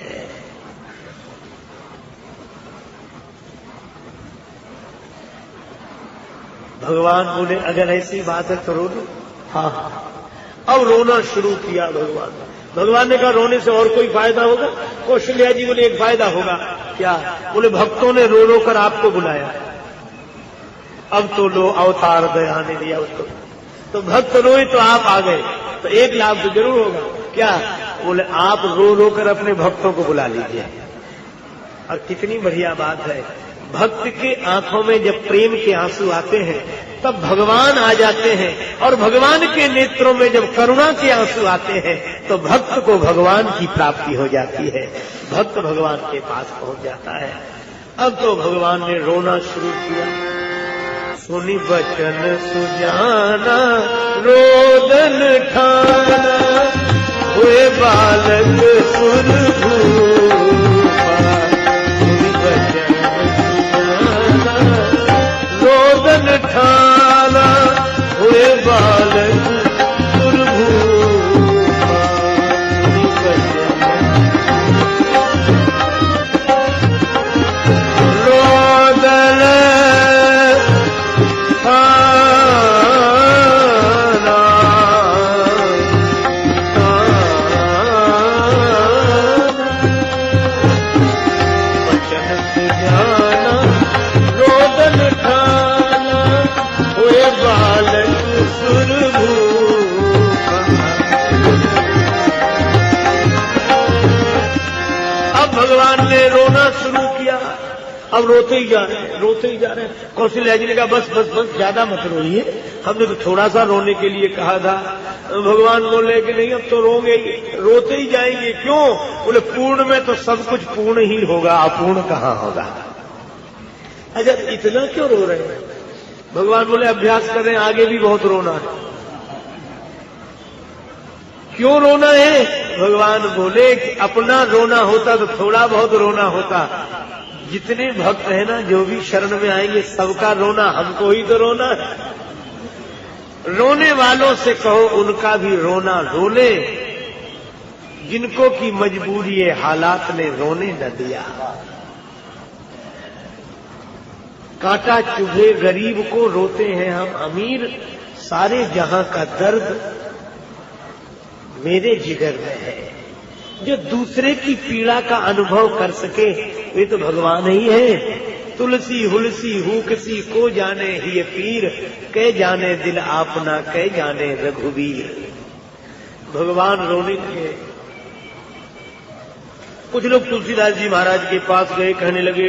भगवान बोले अगर ऐसी बात है तो रो लो। हाँ, अब रोना शुरू किया भगवान। भगवान ने कहा रोने से और कोई फायदा होगा? कौशल्या जी बोले एक फायदा होगा। क्या? बोले भक्तों ने रो रो कर आपको बुलाया, अब तो लो अवतार दया ने दिया उसको, तो भक्त रोए तो आप आ गए, तो एक लाभ तो जरूर होगा। क्या? बोले आप रो रो कर अपने भक्तों को बुला लीजिए। और कितनी बढ़िया बात है, भक्त के आंखों में जब प्रेम के आंसू आते हैं तब भगवान आ जाते हैं, और भगवान के नेत्रों में जब करुणा के आंसू आते हैं तो भक्त को भगवान की प्राप्ति हो जाती है, भक्त भगवान के पास पहुंच जाता है। अब तो भगवान ने रोना शुरू किया। सुनी बचन सुजाना रोदन ठाना, हुए बालक सुर भूपा। सुनी बचन सुजाना रोदन ठाना, हुए बालक सुर भूपा। सुनी बचन रोदन भगवान ने रोना शुरू किया। अब रोते ही जा रहे हैं, रोते ही जा रहे हैं। कौशल्या जी ने कहा बस बस बस ज्यादा मत रोइए, हमने तो थोड़ा सा रोने के लिए कहा था। भगवान बोले कि नहीं अब तो रोंगे ही, रोते ही जाएंगे। क्यों? बोले पूर्ण में तो सब कुछ पूर्ण ही होगा, अपूर्ण कहाँ होगा। अच्छा इतना क्यों रो रहे हैं? भगवान बोले अभ्यास कर रहे हैं, आगे भी बहुत रोना है। क्यों रोना है? भगवान बोले कि अपना रोना होता तो थोड़ा बहुत रोना होता, जितने भक्त हैं ना जो भी शरण में आएंगे सबका रोना, हमको ही तो रोना है। रोने वालों से कहो उनका भी रोना रो ले, जिनको की मजबूरी हालात ने रोने न दिया। कांटा चुभे गरीब को रोते हैं हम अमीर, सारे जहां का दर्द मेरे जिगर में है। जो दूसरे की पीड़ा का अनुभव कर सके वे तो भगवान ही है। तुलसी हुलसी हुकसी को जाने ही पीर, कह जाने दिल आपना कह जाने रघुवीर। भगवान रोने लगे। कुछ लोग तुलसीदास जी महाराज के पास गए, कहने लगे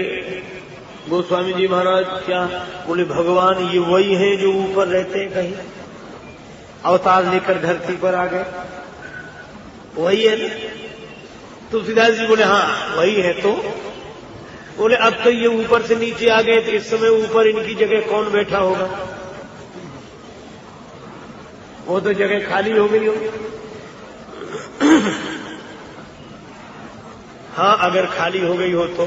गोस्वामी जी महाराज क्या? बोले भगवान ये वही हैं जो ऊपर रहते हैं, कहीं अवतार लेकर धरती पर आ गए, वही है ना? तुलसीदास जी बोले हाँ वही है। तो बोले अब तो ये ऊपर से नीचे आ गए, तो इस समय ऊपर इनकी जगह कौन बैठा होगा? वो तो जगह खाली हो गई होगी। हाँ अगर खाली हो गई हो तो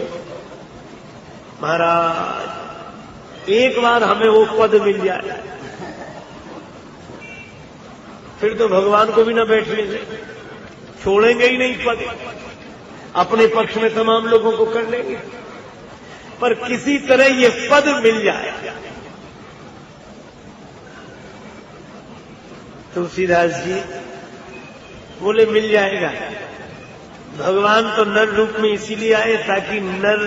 महाराज एक बार हमें वो पद मिल जाए, फिर तो भगवान को भी ना बैठने से छोड़ेंगे ही नहीं पद, अपने पक्ष में तमाम लोगों को कर लेंगे। पर किसी तरह ये पद मिल जाए। तुलसीदास जी बोले मिल जाएगा। भगवान तो नर रूप में इसीलिए आए ताकि नर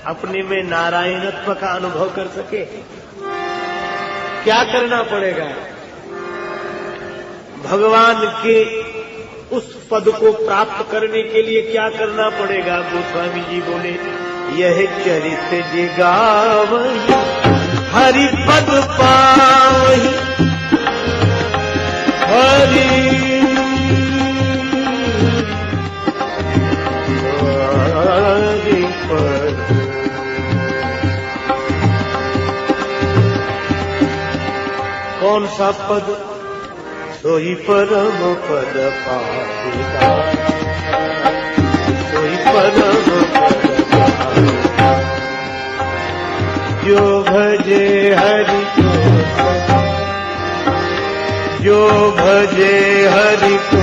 अपने में नारायणत्व का अनुभव कर सके। क्या करना पड़ेगा? भगवान के उस पद को प्राप्त करने के लिए क्या करना पड़ेगा? गोस्वामी जी बोले यह चरित जिगावहि हरि पद पावहि, हरि पद। कौन सा पद? सोई परम पद पाहिदा, सोई परम पद पाहिदा। जो भजे हरि को, जो भजे हरि को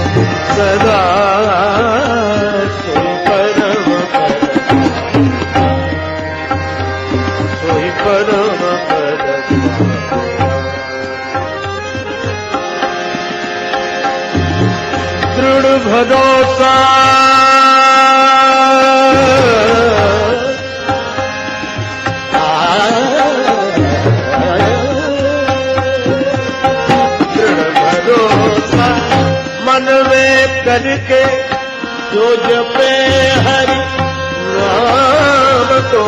सदा, सोई परम पद पाहिदा, सोई परम पद पाहिदा। दृढ़ भरोसा दृढ़ भरोसा मन में करके जो जपे हरि नाम को,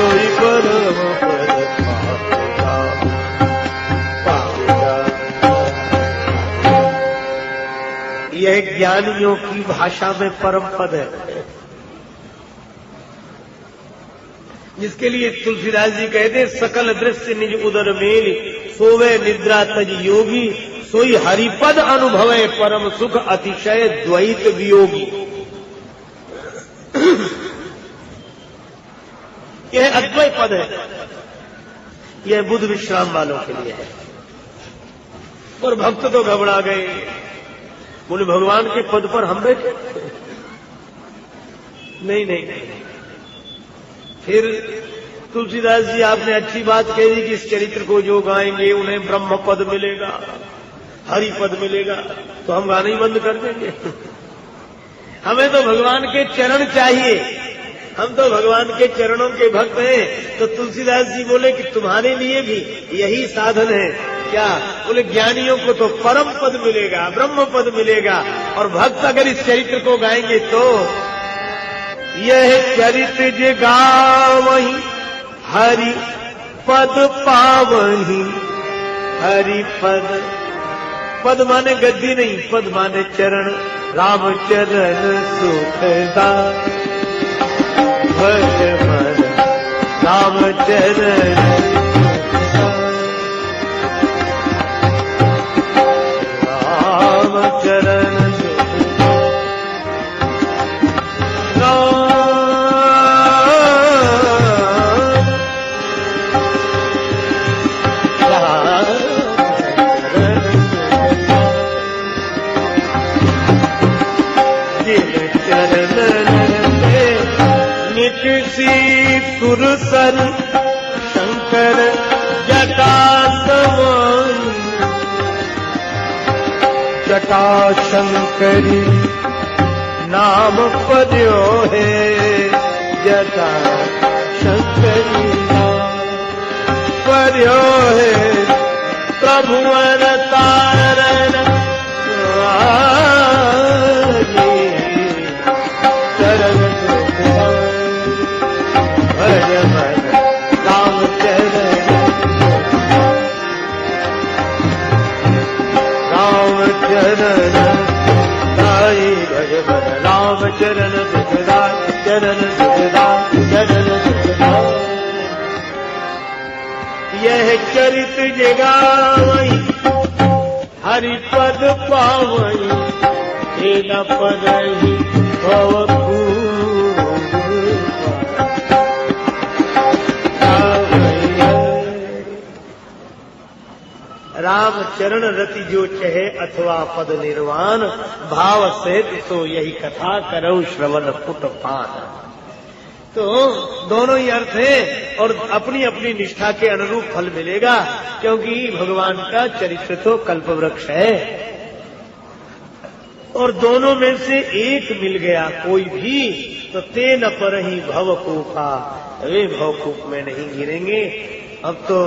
सोई परम पद पावेगा। यह ज्ञानियों की भाषा में परम पद है, जिसके लिए तुलसीदास जी कहते सकल दृश्य निज उदर मेल सोवे निद्रा तज योगी सोई हरिपद अनुभवे परम सुख अतिशय द्वैत वियोगी। यह अद्वैत पद है, यह बुद्ध विश्राम वालों के लिए है। और भक्त तो घबरा गए, बोले भगवान के पद पर हम बैठे? नहीं नहीं नहीं। फिर तुलसीदास जी आपने अच्छी बात कह दी कि इस चरित्र को जो गाएंगे उन्हें ब्रह्म पद मिलेगा, हरि पद मिलेगा, तो हम गाना ही बंद कर देंगे। हमें तो भगवान के चरण चाहिए, हम तो भगवान के चरणों के भक्त हैं। तो तुलसीदास जी बोले कि तुम्हारे लिए भी यही साधन है क्या? बोले ज्ञानियों को तो परम पद मिलेगा, ब्रह्म पद मिलेगा, और भक्त अगर इस चरित्र को गाएंगे तो यह चरित्र जे गावहीं हरि पद पावहीं। हरि पद, पद माने गद्दी नहीं, पद माने चरण। राम चरण सुखदा भज मन राम चरण राम चरण सुरसर शंकर जटा समाई। जटा शंकरी नाम पद्यो है, जटा शंकरी नाम पद्यो है। प्रभु तारण चरण भज मन राम चरण राम चरण साई। भज मन राम चरण सुखदाय चरण सुखदाय चरण सुखदाय। यह चरित जगावहीं हरि पद पावहीं। हेन पद ही भव राम चरण रति जो चहे अथवा पद निर्वाण। भाव सहित सो यही कथा करऊ श्रवण पुट पान। तो दोनों ही अर्थ हैं और अपनी अपनी निष्ठा के अनुरूप फल मिलेगा, क्योंकि भगवान का चरित्र तो कल्पवृक्ष है। और दोनों में से एक मिल गया कोई भी तो तेन पर ही भवकूपा, वे भवकूप में नहीं गिरेंगे। अब तो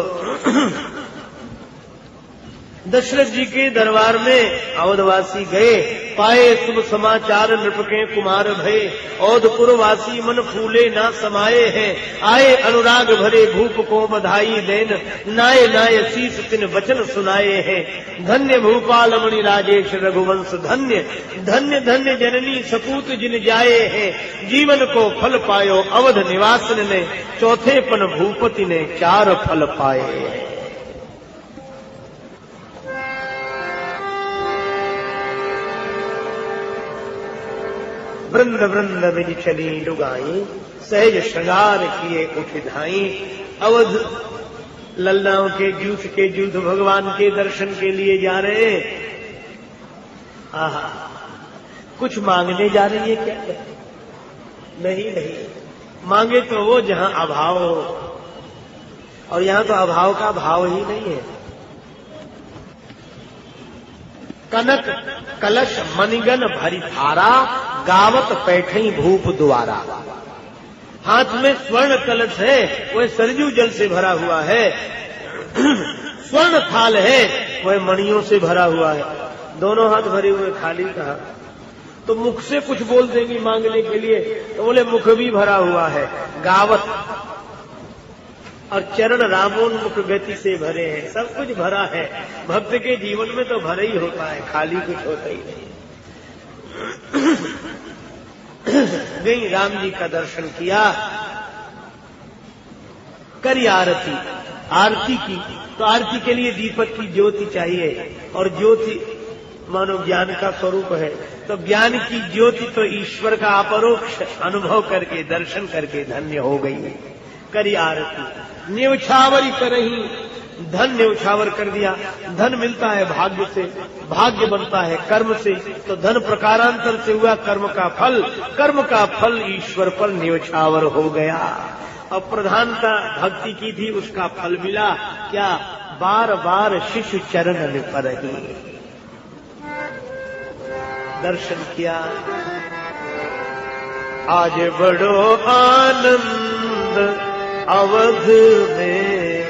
दशरथ जी के दरबार में अवधवासी गए, पाए शुभ समाचार नृपके कुमार भये। औधपुरवासी मन फूले ना समाये हैं, आए अनुराग भरे भूप को बधाई देन। नाये नाये शीस तिन वचन सुनाए हैं, धन्य भूपाल मणि राजेश रघुवंश धन्य। धन्य धन्य जननी सपूत जिन जाए हैं, जीवन को फल पायो अवध निवासन ने। चौथे पन भूपति ने चार फल पाए हैं। वृंद वृंद मिल चली लुगाई, सहज श्रृंगार किए उठ धाई। अवध ललनाओं के जूथ भगवान के दर्शन के लिए जा रहे हैं। आहा, कुछ मांगने जा रही है क्या? नहीं नहीं, मांगे तो वो जहां अभाव हो, और यहां तो अभाव का भाव ही नहीं है। कनक कलश मणिगन भरी थारा, गावत पैठई भूप द्वारा। हाथ में स्वर्ण कलश है, वह सरजू जल से भरा हुआ है। स्वर्ण थाल है, वह मणियों से भरा हुआ है। दोनों हाथ भरे हुए, खाली कहा। तो मुख से कुछ बोल देंगी मांगने के लिए, तो बोले मुख भी भरा हुआ है। गावत और चरण रामोन्मुख गति से भरे हैं। सब कुछ भरा है, भक्त के जीवन में तो भरा ही होता है, खाली कुछ होता ही नहीं। गई राम जी का दर्शन किया, करी आरती, आरती की। तो आरती के लिए दीपक की ज्योति चाहिए, और ज्योति मानो ज्ञान का स्वरूप है। तो ज्ञान की ज्योति तो ईश्वर का अपरोक्ष अनुभव करके, दर्शन करके धन्य हो गई। करी आरती, न्यौछावरी करही, धन न्यौछावर कर दिया। धन मिलता है भाग्य से, भाग्य बनता है कर्म से, तो धन प्रकारांतर से हुआ कर्म का फल, कर्म का फल ईश्वर पर न्यौछावर हो गया। और प्रधानता भक्ति की थी, उसका फल मिला क्या? बार बार शिशु चरण पर ही दर्शन किया। आज बड़ो आनंद अवध में,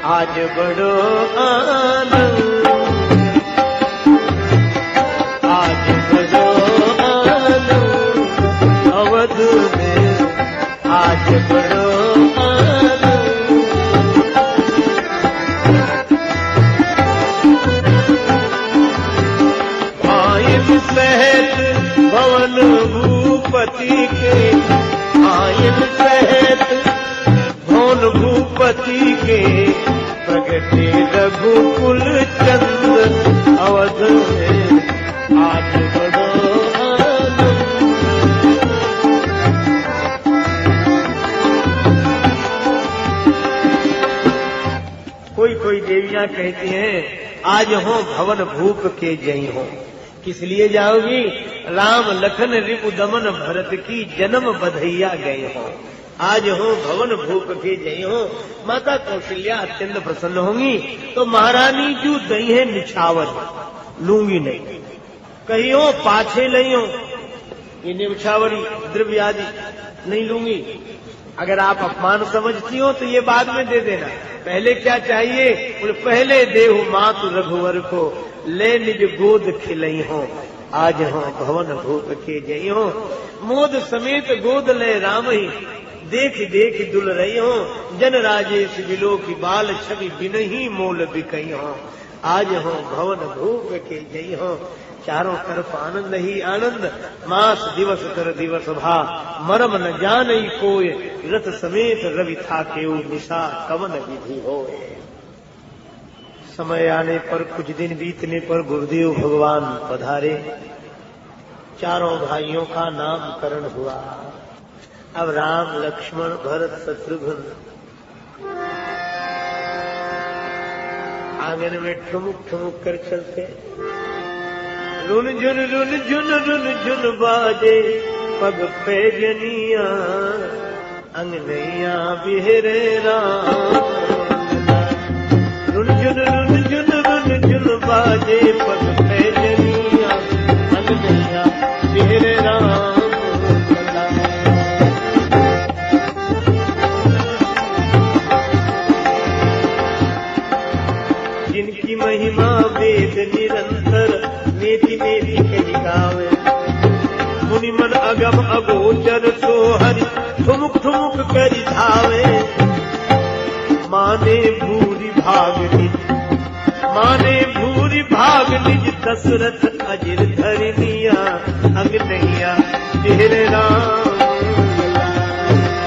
आज बड़ो आनंद, आज बड़ो आनंद अवध में, आज बड़ो आनंद। आयन सहित भवन भूपति के, आयन सहित भवन भूपति के, प्रगटे रघुकुल चंद अवध में, आज बड़ो आनंद। कोई कोई देवियां कहती हैं आज हो भवन भूप के जई हो। किस लिए जाओगी? राम लखन रिपु दमन भरत की जन्म बधैया गए हो। आज हो भवन भूप के जई हो। माता कौशल्या अत्यंत प्रसन्न होंगी। तो महारानी जो दई है निछावर, लूंगी नहीं, कहियो पाछे नहीं हो, ये निछावरी द्रव्य आदि नहीं लूंगी। अगर आप अपमान समझती हो तो ये बाद में दे देना। पहले क्या चाहिए? बोले पहले देहु मातु रघुवर को, ले निज गोद खिलई हो। आज हो भवन भूप के जई हो। मोद समेत गोद ले राम ही, देख देख दुल रही हो। जन राजेश बिलो की बाल छवि बिनही मोल बिकई हो। आज हो भवन भूप के जई हो। चारों तरफ आनंद ही आनंद, मास दिवस कर दिवस भा, मरम न जानई कोय, रथ समेत रवि था केऊ, निशा कवन विधि होए। समय आने पर, कुछ दिन बीतने पर गुरुदेव भगवान पधारे। चारों भाइयों का नामकरण हुआ। अब राम लक्ष्मण भरत शत्रुघ्न आंगन में ठुमुक ठुमुक कर चलते। रुन झुन रुन झुन रुन झुन बाजे पग पे जनिया, अंगनैया बिहरे राम। रुन झुन रुन झुन रुन झुन बाजे पग पे जनिया, अंगनैया बिहरे राम। जिनकी महिमा वेद निरंतर, मेति मेति कही गावे। मुनि मन अगम अगोचर सो हरि, ठुमुक ठुमुक करि धावे। माने भूरि भाग निज, माने भूरि भाग निज, दशरथ अजिर धरनिया, अंगनैया बिहरे राम।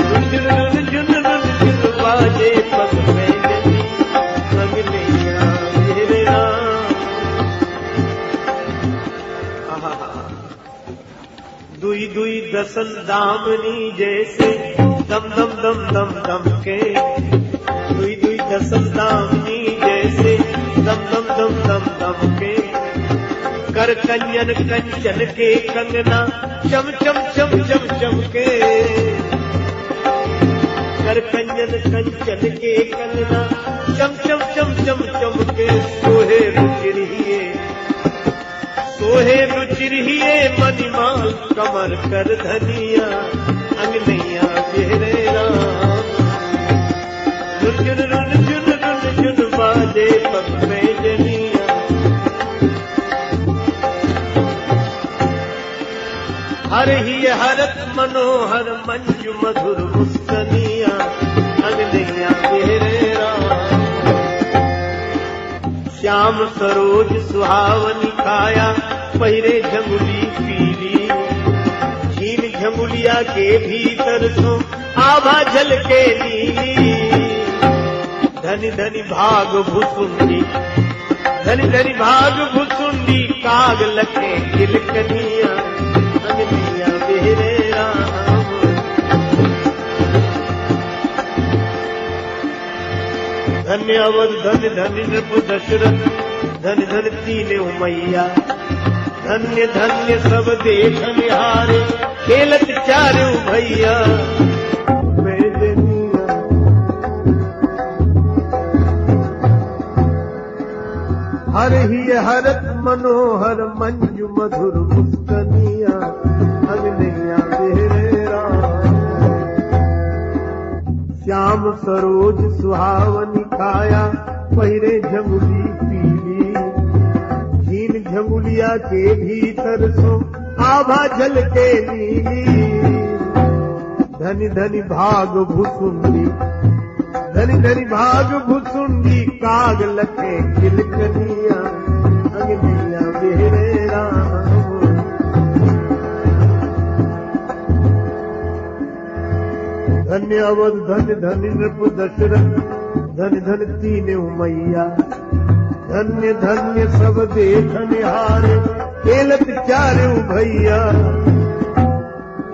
रुन झुन रुन झुन बाजे पग पे जनी, अंगनैया बिहरे राम। दुई दुई दसन दामनी जैसे, दम दम दम दम दम के। दुई दुई दसन दामनी जैसे, दम दम दम दम दम के। कर कंजन कंचन के कंगना, चम चम चम चम चम के। कर कंजन कंचन के कंगना, चम चम चम चम चम के। सोहे रुचिरिये, सोहे रुचिरिये मणिमाल, कमर कर धनिया, अंगनैया बिहरे राम। रुन झुन रुन झुन रुन झुन बाजे पग पे जनिया। हर ही हरत मनोहर मंजु मधुर मुस्कनिया, अंगनैया बिहरे श्याम सरोज सुहावनी काया पहिरे झंगुली पीली, झील झंगुलिया के भीतर सो आभा झलके नीली। धनि धनि भाग भुसुंडी, धनि धनि भाग भुसुंडी, काग लखे किलकनिया अंगनिया मेरे राम। धन्य अवध धन्य धन्य नृप दशरथ, धन्य धन्य तीने उमैया, धन्य धन्य सब देख निहारे, खेलत चारू भैया। हर ही हरत मनोहर मंजू मधुर मुस्कनिया अग्निया मेरे राम। श्याम सरोज सुहावनी काया पहिरे झंगुली पीली, झील झंगुलिया के भीतर सो आभा झलके नीली। धनि धनि भाग भुसुंडी, धनि धनि भाग भुसुंडी, काग लखे किलकनिया अंगनिया मेरे राम। धन्य अवध धन्य धन्य नृप दशरथ, धन्य धन्य तीने उमैया, धन्य धन्य सब देख निहारे, खेलत चारू भैया।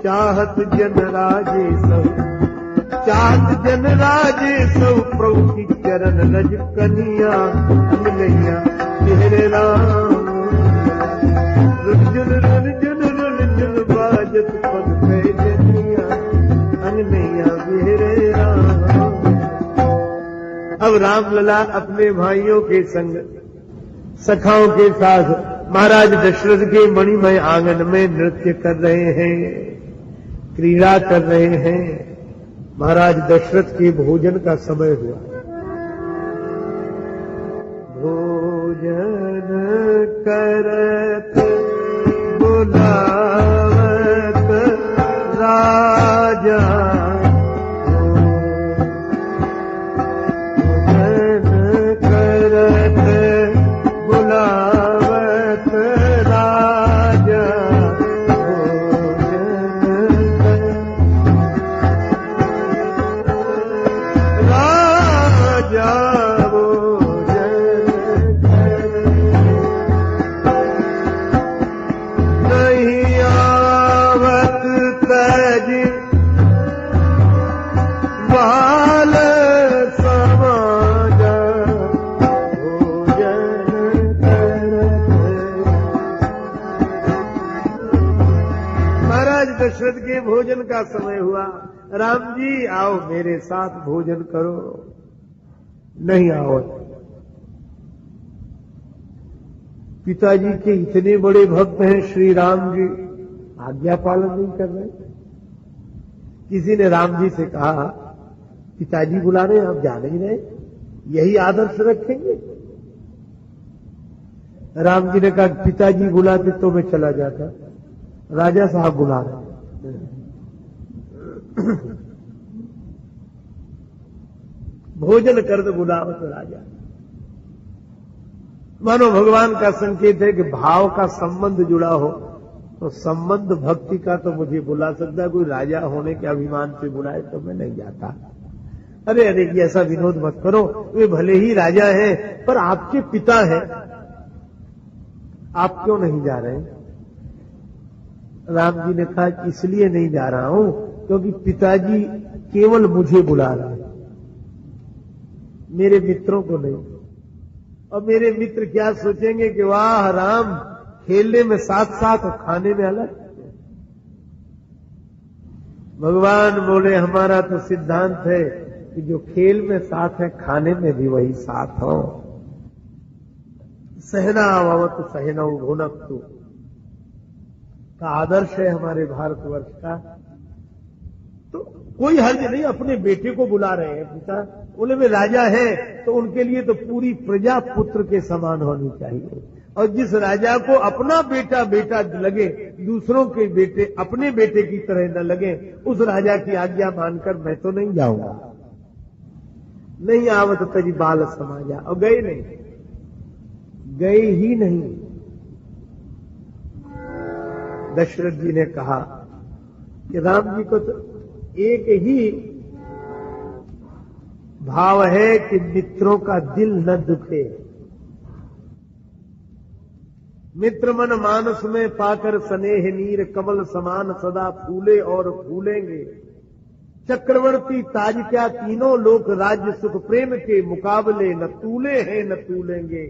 चाहत जन राजे सब, चाहत जन राजे सब, प्रभु की चरण रज कनिया अंगनिया मेरे राम। रुझुन रुझुन रुझुन बाजत पग पैजनिया अंगनिया मेरे राम। अब रामलला अपने भाइयों के संग सखाओं के साथ महाराज दशरथ के मणिमय आंगन में नृत्य कर रहे हैं, क्रीड़ा कर रहे हैं। महाराज दशरथ के भोजन का समय हुआ। भोजन करत बुलावत राजा, भोजन करत बुलावत राजा। दशरथ के भोजन का समय हुआ। राम जी आओ मेरे साथ भोजन करो। नहीं आओ। पिताजी के इतने बड़े भक्त हैं श्री राम जी, आज्ञा पालन नहीं कर रहे। किसी ने राम जी से कहा पिताजी बुला रहे हैं, आप जा नहीं रहे, यही आदर्श रखेंगे? राम जी ने कहा पिताजी बुलाते तो मैं चला जाता, राजा साहब बुला रहे। भोजन कर दो बुलावत राजा। मानो भगवान का संकेत है कि भाव का संबंध जुड़ा हो तो संबंध भक्ति का तो मुझे बुला सकता है, कोई राजा होने के अभिमान से बुलाए तो मैं नहीं जाता। अरे अरे ऐसा विनोद मत करो, वे भले ही राजा हैं पर आपके पिता हैं, आप क्यों नहीं जा रहे? राम जी ने कहा इसलिए नहीं जा रहा हूं क्योंकि पिताजी केवल मुझे बुला रहे हैं, मेरे मित्रों को नहीं। और मेरे मित्र क्या सोचेंगे कि वाह राम खेलने में साथ साथ और खाने में अलग। भगवान बोले हमारा तो सिद्धांत है कि जो खेल में साथ है खाने में भी वही साथ हो। सहनावत सहनौ भुनक्तु का आदर्श है हमारे भारतवर्ष का। तो कोई हर्ज नहीं, अपने बेटे को बुला रहे हैं पिता, बोले वे राजा हैं तो उनके लिए तो पूरी प्रजा पुत्र के समान होनी चाहिए। और जिस राजा को अपना बेटा बेटा लगे, दूसरों के बेटे अपने बेटे की तरह न लगे, उस राजा की आज्ञा मानकर मैं तो नहीं जाऊंगा। नहीं आवत तजी बाल समाजा, और गए नहीं। गए ही नहीं। दशरथ जी ने कहा कि राम जी को तो एक ही भाव है कि मित्रों का दिल न दुखे। मित्र मन मानस में पाकर स्नेह नीर कमल समान सदा फूले और फूलेंगे। चक्रवर्ती ताज क्या तीनों लोक राज्य सुख प्रेम के मुकाबले न तूले हैं न तूलेंगे।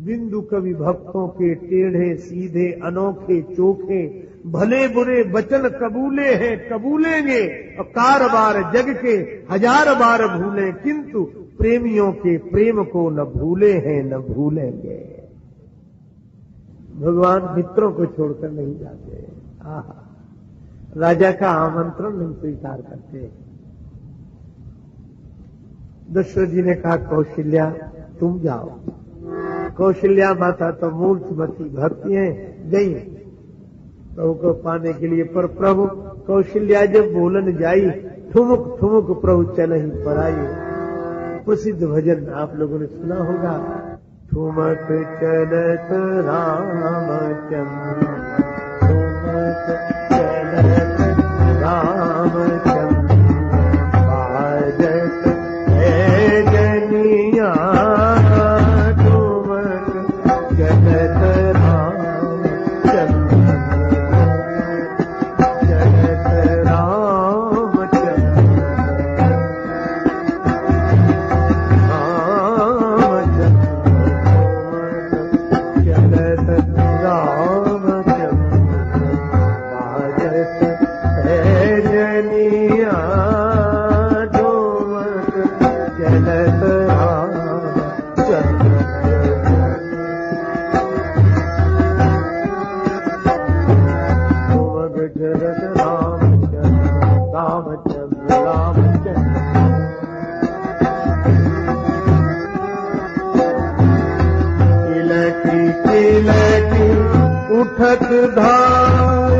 बिंदु कवि भक्तों के टेढ़े सीधे अनोखे चोखे भले बुरे वचन कबूले हैं कबूलेंगे। और कारबार जग के 1000 बार भूले किंतु प्रेमियों के प्रेम को न भूले हैं न भूलेंगे। भगवान मित्रों को छोड़कर नहीं जाते। आहा, राजा का आमंत्रण नहीं स्वीकार करते। दशरथ जी ने कहा कौशल्या तुम जाओ। कौशल्या माता तो मूर्तिमती भक्ति है, गई प्रभु को पाने के लिए। पर प्रभु कौशल्या जब बोलन जाई ठुमुक ठुमुक प्रभु चल ही पर आई। प्रसिद्ध भजन आप लोगों ने सुना होगा। ठुमक चलत रामचंद्र ठुमक चलत रामचंद्र बाजत है जनिया ठुमक चलत रामचंद्र चलत रामचंद्र उठत धाय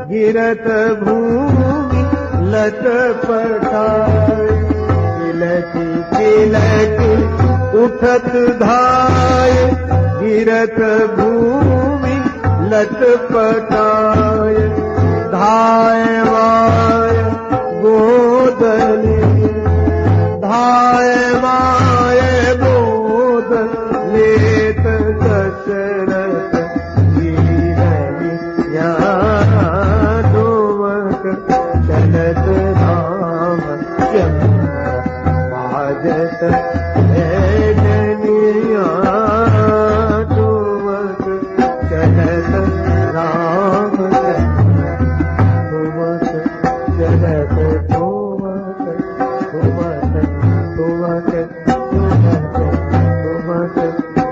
गिरत भूमि लटपटाय। किलकी किलकी उठत धाय गिरत भूमि लटपटाय। धाय वाय गोदले धाय वाय गोदले दशरथ चलत रामचंद्र बाजत है जनिया ठुमक चलत रामचंद्र ठुमक चलत ठुमक ठुमक ठुमक ठुमक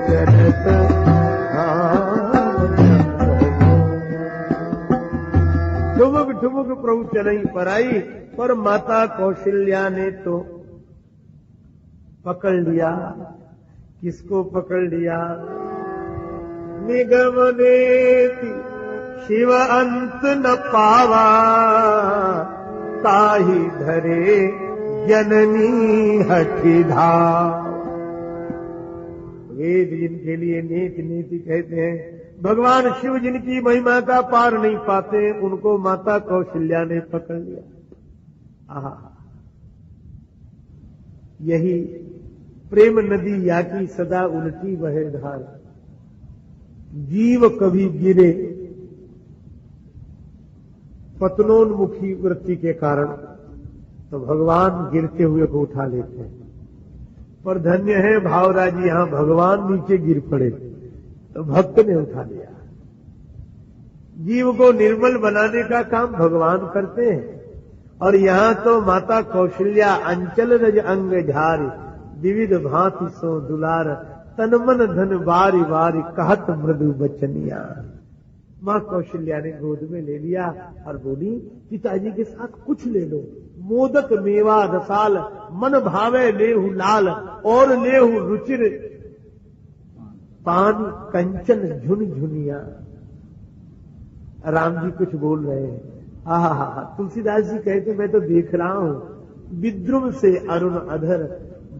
चलत ठुमक ठुमक प्रभु चलई पर आई। पर माता कौशल्या ने तो पकड़ लिया। किसको पकड़ लिया? निगमनेति शिव अंत न पावा ताहि धरे जननी हठी धाव। वेद जिनके लिए नीति नीति कहते हैं, भगवान शिव जिनकी महिमा का पार नहीं पाते, उनको माता कौशल्या ने पकड़ लिया। आहा, यही प्रेम नदी या की सदा उल्टी बहे धार। जीव कभी गिरे पतनोन्मुखी वृत्ति के कारण तो भगवान गिरते हुए को उठा लेते हैं। पर धन्य है भावराजी, यहां भगवान नीचे गिर पड़े तो भक्त ने उठा लिया। जीव को निर्मल बनाने का काम भगवान करते हैं। और यहां तो माता कौशल्या अंचल रज अंग झारी विविध भांति सो दुलार तन मन धन बारी बारी कहत मृदु बचनिया। मां कौशल्या ने गोद में ले लिया और बोली, पिताजी के साथ कुछ ले लो, मोदक मेवा रसाल मन भावे लेहु लाल और लेहु रुचिर पान कंचन झुनझुनिया। राम जी कुछ बोल रहे हैं। आहा, तुलसीदास जी कहते मैं तो देख रहा हूं, विद्रुम से अरुण अधर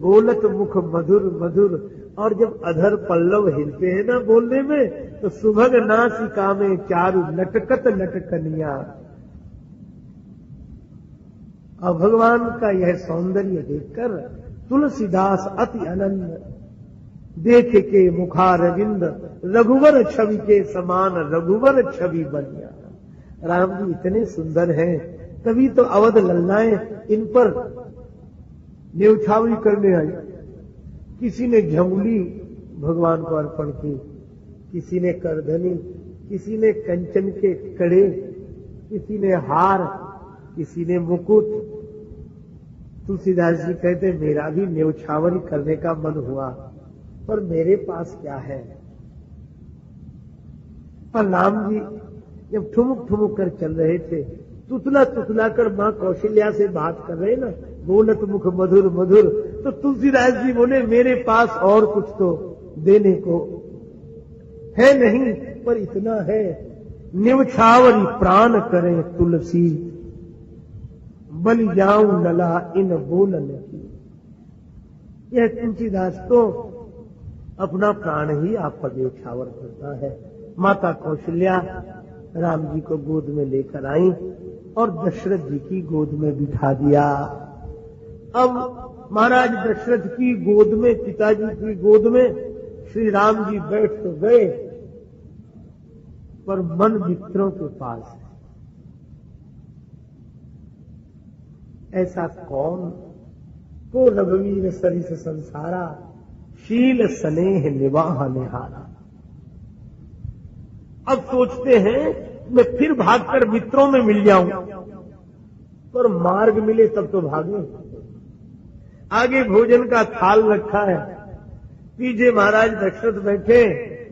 बोलत मुख मधुर मधुर, और जब अधर पल्लव हिलते हैं ना बोलने में, तो सुभग नासिका में चारु लटकत लटकनिया। और भगवान का यह सौंदर्य देखकर तुलसीदास अति आनंद, देख के मुखारविंद रघुवर छवि के समान रघुवर छवि बनिया। राम जी इतने सुंदर हैं, तभी तो अवध ललनाएं इन पर न्यौछावरी करने आई। किसी ने झंगुली भगवान को अर्पण की, किसी ने करधनी, किसी ने कंचन के कड़े, किसी ने हार, किसी ने मुकुट। तुलसीदास जी कहते मेरा भी न्यौछावरी करने का मन हुआ, पर मेरे पास क्या है। पर राम जी जब ठुमुक ठुमुक कर चल रहे थे, तुतला तुतला कर मां कौशल्या से बात कर रहे ना, बोलत मुख मधुर मधुर, तो तुलसीदास जी बोले मेरे पास और कुछ तो देने को है नहीं, पर इतना है, न्यौछावरी प्राण करें तुलसी, बलि जाऊं लला इन बोलन की। यह तुलसीदास तो अपना प्राण ही आप पर न्यौछावर करता है। माता कौशल्या राम जी को गोद में लेकर आई और दशरथ जी की गोद में बिठा दिया। अब महाराज दशरथ की गोद में, पिताजी की गोद में श्री राम जी बैठ तो गए, पर मन मित्रों के पास है। ऐसा कौन को रघुवीर सरिस संसारा, शील स्नेह निवाह निहारा। अब सोचते हैं मैं फिर भागकर मित्रों में मिल जाऊं, पर मार्ग मिले तब तो भागे। आगे भोजन का थाल रखा है, पीछे महाराज दशरथ बैठे,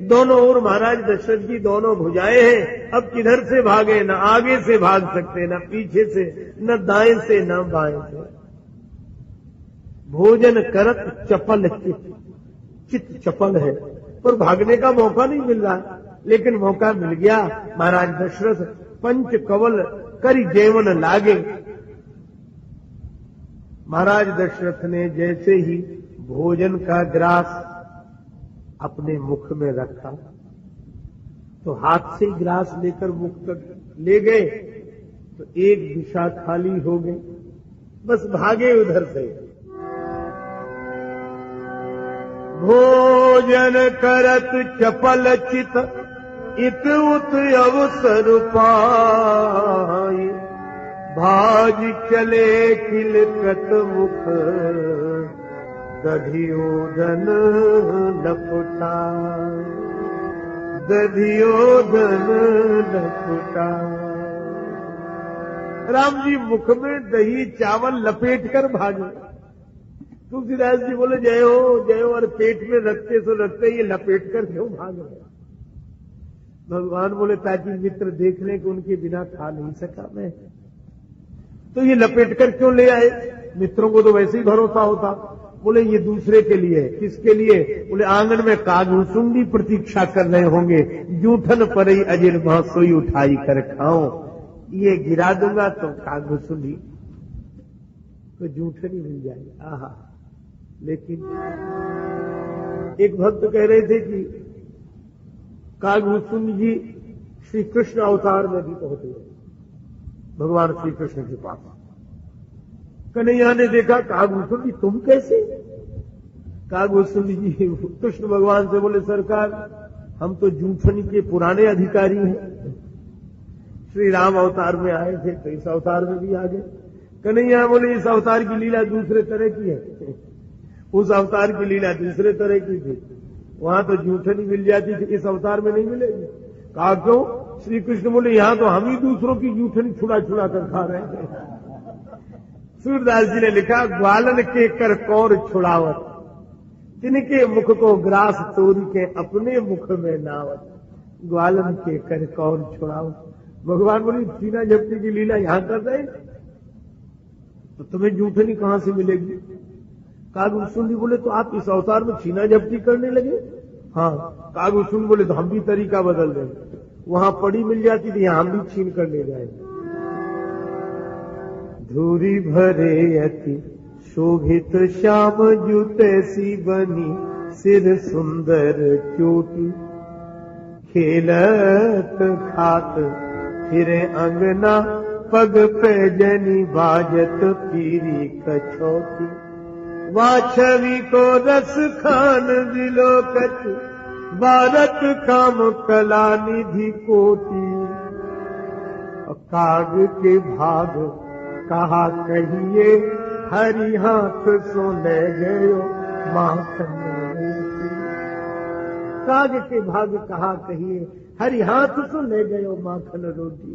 दोनों ओर महाराज दशरथ की दोनों भुजाएं हैं। अब किधर से भागे, न आगे से भाग सकते, न पीछे से, न दाएं से, न बाएं से। भोजन करत चपल चित चपल है, पर भागने का मौका नहीं मिल रहा, लेकिन मौका मिल गया। महाराज दशरथ पंच कवल करी जेवन लागे। महाराज दशरथ ने जैसे ही भोजन का ग्रास अपने मुख में रखा, तो हाथ से ग्रास लेकर मुख तक ले गए, तो एक दिशा खाली हो गई, बस भागे उधर से। भोजन करत चपल चित इत उत अवसर पाई, भाज चले किलकत मुख दधियोधन लपटाए, दधियोधन लपटाए। राम जी मुख में दही चावल लपेट कर भागे। तुलसीदास जी बोले जय हो, और पेट में रखते तो रखते ये लपेट कर क्यों भाग रहे। भगवान बोले ताकि मित्र देख लें कि उनके बिना खा नहीं सका मैं, तो ये लपेट कर क्यों ले आए। मित्रों को तो वैसे ही भरोसा होता। बोले ये दूसरे के लिए। किसके लिए। बोले आंगन में कागभूसुंडी प्रतीक्षा कर रहे होंगे, जूठन परई अजिर सोई उठाई कर खाओ। ये गिरा दूंगा तो कागभूसुंडी तो जूठन ही मिल जाएगी। आहा। लेकिन एक भक्त कह रहे थे कि कागभूषुंड जी श्री कृष्ण अवतार में भी पहुंचे, भगवान श्री कृष्ण के पास। कन्हैया ने देखा कागभूषुंड जी तुम कैसे। कागभूषुंड जी कृष्ण भगवान से बोले सरकार हम तो जूठनी के पुराने अधिकारी हैं, श्री राम अवतार में आए थे तो इस अवतार में भी आ गए। कन्हैया बोले इस अवतार की लीला दूसरे तरह की है, उस अवतार की लीला दूसरे तरह की थी, वहां तो जूठनी मिल जाती थी, इस अवतार में नहीं मिलेगी। कहा क्यों। श्री कृष्ण बोले यहां तो हम ही दूसरों की जूठनी छुड़ा छुड़ा कर खा रहे हैं। सूरदास जी ने लिखा ग्वालन के कर कौर छुड़ावत, तिनके मुख को ग्रास तोरी के अपने मुख में नावत। ग्वालन के कर कौर छुड़ावत। भगवान बोली छीना झपटी की लीला यहां कर रहे तो तुम्हें जूठनी कहां से मिलेगी। कागभूषुंड बोले तो आप इस अवतार में छीना झपटी करने लगे। हाँ। कागभूषुंड बोले तो हम भी तरीका बदल देंगे, वहां पड़ी मिल जाती थी यहां हम भी छीन कर ले जाएंगे। धूरी भरे अति शोभित श्याम जूते सी बनी सिर सुंदर चोटी, खेलत खात फिरे अंगना पग पे जनी बाजत पीरी कछौती, वाछवी को रस खान दिलो कच भारत काम कला निधि कोटी, काग के भाग कहा कहिए हरि हाथ सो ले गयो माखन रोटी, काग के भाग कहा कहिए हरि हाथ सो ले गयो माखन रोटी।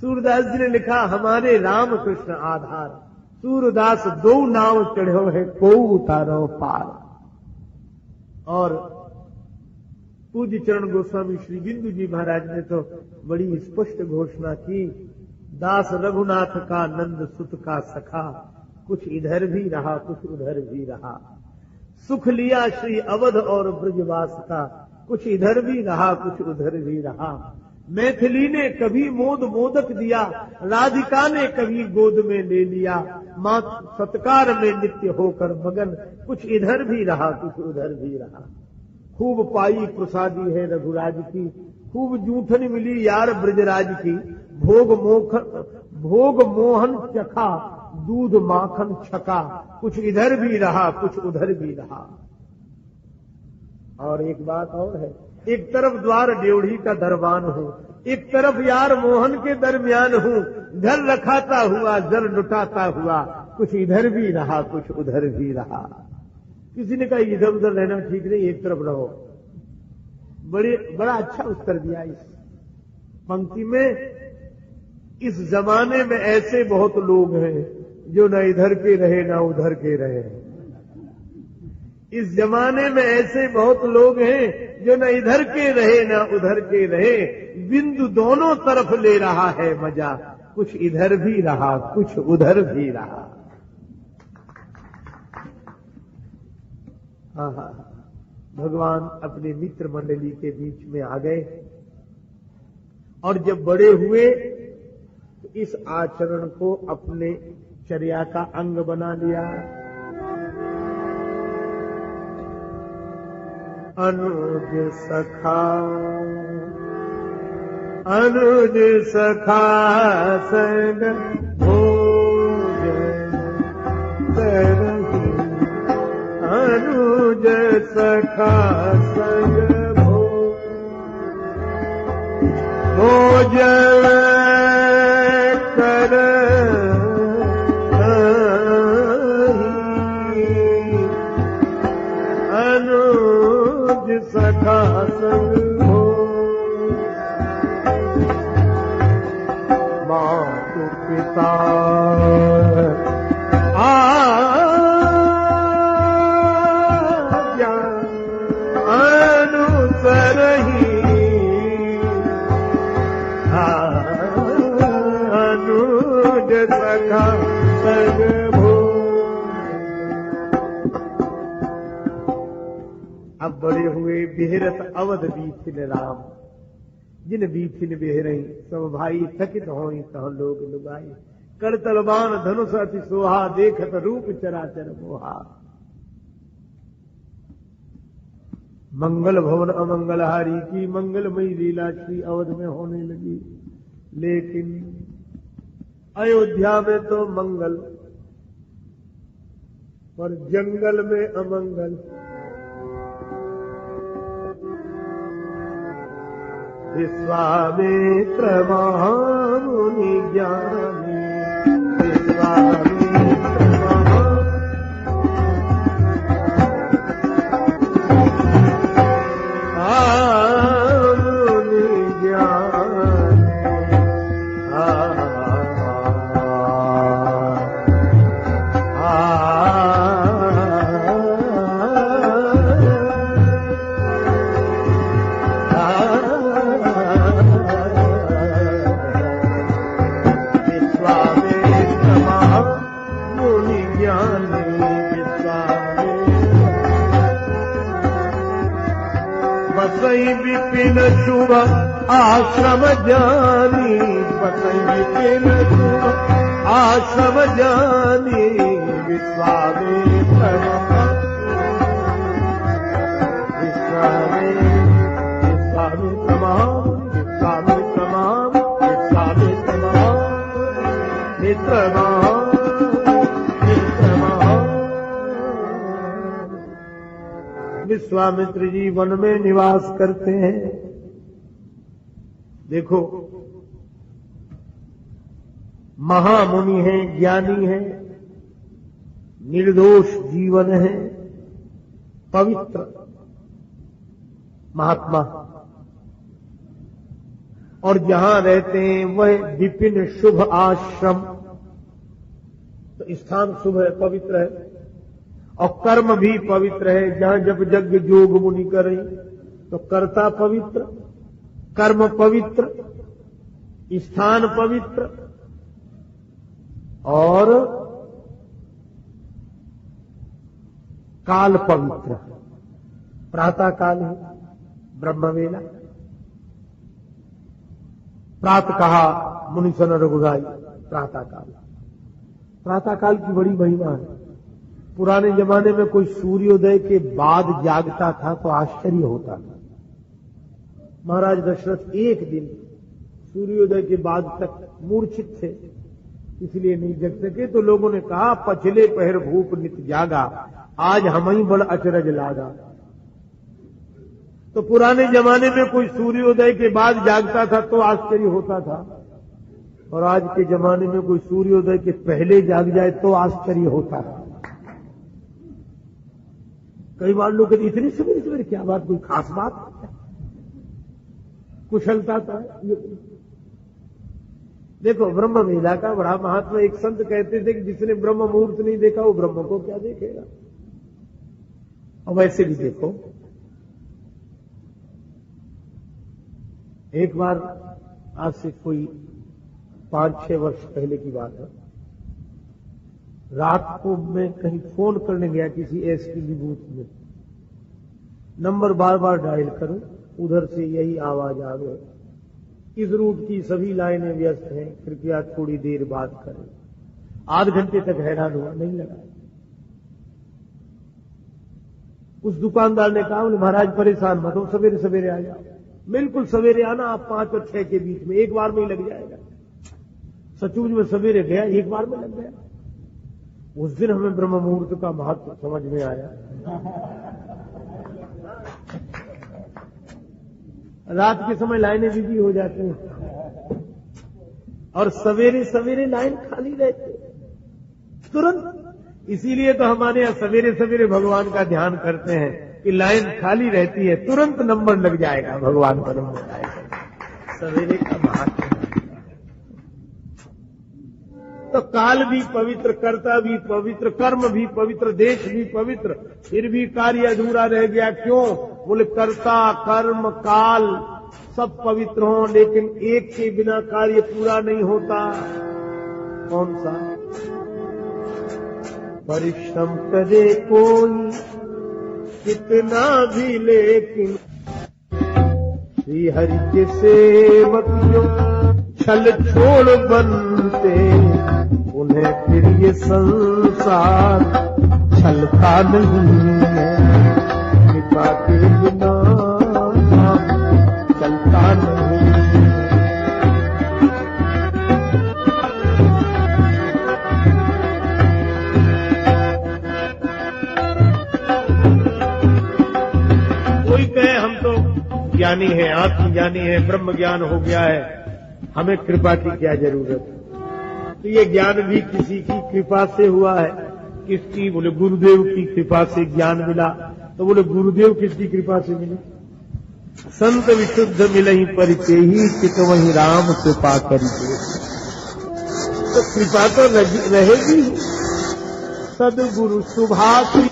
सूरदास जी ने लिखा हमारे राम कृष्ण आधार, सूरदास दो नाव चढ़ो है को उतारो पार। और पूज्य चरण गोस्वामी श्री बिंदु जी महाराज ने तो बड़ी स्पष्ट घोषणा की, दास रघुनाथ का नंद सुत का सखा, कुछ इधर भी रहा कुछ उधर भी रहा, सुख लिया श्री अवध और ब्रजवास का, कुछ इधर भी रहा कुछ उधर भी रहा। मैथिली ने कभी मोद मोदक दिया, राधिका ने कभी गोद में ले लिया, मां सत्कार में नित्य होकर मगन, कुछ इधर भी रहा कुछ उधर भी रहा। खूब पाई प्रसादी है रघुराज की, खूब जूठन मिली यार ब्रजराज की, भोग मोहन चखा दूध माखन छका, कुछ इधर भी रहा कुछ उधर भी रहा। और एक बात और है, एक तरफ द्वार ड्योढ़ी का दरबान हूँ, एक तरफ यार मोहन के दरमियान हूँ, घर रखाता हुआ जर लुटाता हुआ, कुछ इधर भी रहा कुछ उधर भी रहा। किसी ने कहा इधर उधर रहना ठीक नहीं, एक तरफ रहो। बड़ा अच्छा उत्तर दिया इस पंक्ति में। इस जमाने में ऐसे बहुत लोग हैं जो न इधर के रहे न उधर के रहे। इस जमाने में ऐसे बहुत लोग हैं जो न इधर के रहे न उधर के रहे, बिंदु दोनों तरफ ले रहा है मजा, कुछ इधर भी रहा कुछ उधर भी रहा। भगवान अपने मित्र मंडली के बीच में आ गए और जब बड़े हुए तो इस आचरण को अपने चर्या का अंग बना लिया। अनुज सखा संग भोज तरही, अनुज सखा संग भोज कर अनुज सखा संग मातु पिता अनुसरही, अनुज सखा संग अब बड़े हुए बिहरत अवध बीथिन राम, जिन बीथिन बिहरई सब भाई थकित होई तह लोग लुगाई, कर तलबान धनुष अति सोहा, देखत रूप चराचर मोहा। मंगल भवन अमंगलहारी की मंगलमयी लीला श्री अवध में होने लगी, लेकिन अयोध्या में तो मंगल पर जंगल में अमंगल। विश्वामित्र महामुनि ज्ञानी, विश्वामित्र महामुनि ज्ञानी, विपिन शुभ आश्रम जानी, बसई विपिन शुभ आश्रम जानी विश्वामित्र विश्वामित्र जी वन में निवास करते हैं। देखो, महामुनि हैं, ज्ञानी हैं, निर्दोष जीवन है, पवित्र महात्मा, और जहां रहते हैं वह विपिन शुभ आश्रम, तो स्थान शुभ है, पवित्र है, और कर्म भी पवित्र है। जहां जब यज्ञ जोग मुनि करें तो कर्ता पवित्र, कर्म पवित्र, स्थान पवित्र, और काल पवित्र। प्रातः काल है, ब्रह्मवेला, प्रातः कहा मुनिसन रघुराई, प्रातः काल। प्रातः काल की बड़ी महिमा है। पुराने जमाने में कोई सूर्योदय के बाद जागता था तो आश्चर्य होता था। महाराज दशरथ एक दिन सूर्योदय के बाद तक मूर्छित थे, इसलिए नहीं जग सके, तो लोगों ने कहा पछले पहर भूप नित जागा, आज हम ही बड़ अचरज लागा। तो पुराने जमाने में कोई सूर्योदय के बाद जागता था तो आश्चर्य होता था, और आज के जमाने में कोई सूर्योदय के पहले जाग जाए तो आश्चर्य होता है। कई बार लोग कहते इतनी सवेरे सवेरे क्या बात, कोई खास बात, कुशलता था। देखो, ब्रह्म वेला का बड़ा महत्व। एक संत कहते थे कि जिसने ब्रह्म मुहूर्त नहीं देखा वो ब्रह्म को क्या देखेगा। और वैसे भी देखो, एक बार आज से कोई 5-6 वर्ष पहले की बात है, रात को मैं कहीं फोन करने गया किसी एसटीडी बूथ में, नंबर बार बार डायल करूं, उधर से यही आवाज आ गई, इस रूट की सभी लाइनें व्यस्त हैं, कृपया थोड़ी देर बात करें। आध घंटे तक हैरान हुआ, नहीं लगा। उस दुकानदार ने कहा, महाराज परेशान मत हो, सवेरे सवेरे आ जाओ। बिल्कुल सवेरे आना, आप 5 और 6 के बीच में, एक बार में ही लग जाएगा। सचमुच में सवेरे गया, एक बार में लग गया। उस दिन हमें ब्रह्म मुहूर्त का महत्व समझ में आया। रात के समय लाइनें बिजी हो जाती हैं, और सवेरे सवेरे लाइन खाली रहती तुरंत। इसीलिए तो हमारे यहां सवेरे सवेरे भगवान का ध्यान करते हैं कि लाइन खाली रहती है, तुरंत नंबर लग जाएगा, भगवान का नंबर आएगा। सवेरे का महत्व। तो काल भी पवित्र, कर्ता भी पवित्र, कर्म भी पवित्र, देश भी पवित्र, फिर भी कार्य अधूरा रह गया। क्यों? बोले कर्ता, कर्म, काल सब पवित्र हों, लेकिन एक के बिना कार्य पूरा नहीं होता। कौन सा? परिश्रम करे कोई कितना भी, लेकिन श्री हरि के सेवक जो छल छोड़ बनते, उन्हें फिर ये संसार छलता नहीं है। कृपा के बिना चलता नहीं। कोई कहे हम तो ज्ञानी है, आत्मज्ञानी है, ब्रह्म ज्ञान हो गया है, हमें कृपा की क्या जरूरत। तो ये ज्ञान भी किसी की कृपा से हुआ है। किसकी? बोले गुरुदेव की कृपा से ज्ञान मिला। तो बोले गुरुदेव किसकी कृपा से मिले? संत विशुद्ध मिलहि परिचय ही, चित वही राम कृपा करिए। तो कृपा तो रहेगी। सदगुरु सुभाष की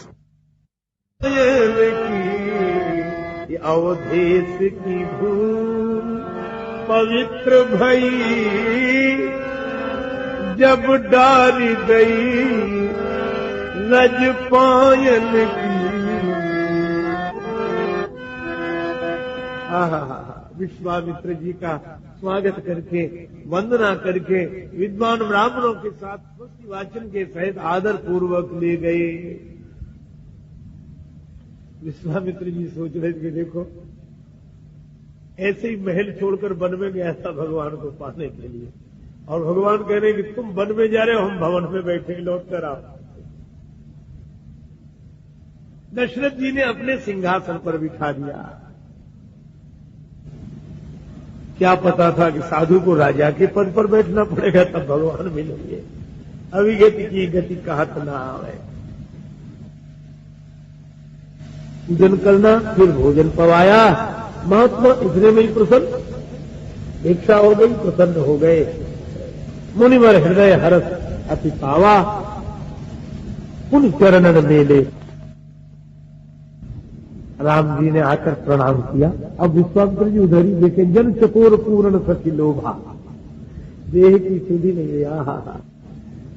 अवधेश की भूमि पवित्र भई, जब डारी गई रज पायल की। विश्वामित्र जी का स्वागत करके वंदना करके विद्वान ब्राह्मणों के साथ स्वस्ति वाचन के सहित आदर पूर्वक ले गए। विश्वामित्र जी सोच रहे थे, देखो ऐसे ही महल छोड़कर वन में गया था भगवान को पाने के लिए, और भगवान कह रहे कि तुम वन में जा रहे हो, हम भवन में बैठे, लौट कर आओ। दशरथ जी ने अपने सिंहासन पर बिठा दिया। क्या पता था कि साधु को राजा के पद पर बैठना पड़ेगा, तब भगवान मिलेंगे। अभिगति की गति कहत ना आवे। पूजन करना, फिर भोजन पवाया। महात्मा इतने में ही प्रसन्न, दीक्षा हो गई, प्रसन्न हो गए। मुनिवर हृदय हरस अति पावा, उन चरणन मेले। राम जी ने आकर प्रणाम किया। अब विश्वामित्र जी उधर ही देखे, जन चकोर पूर्ण सखी लोभा, देह की सुधी नहीं रहा।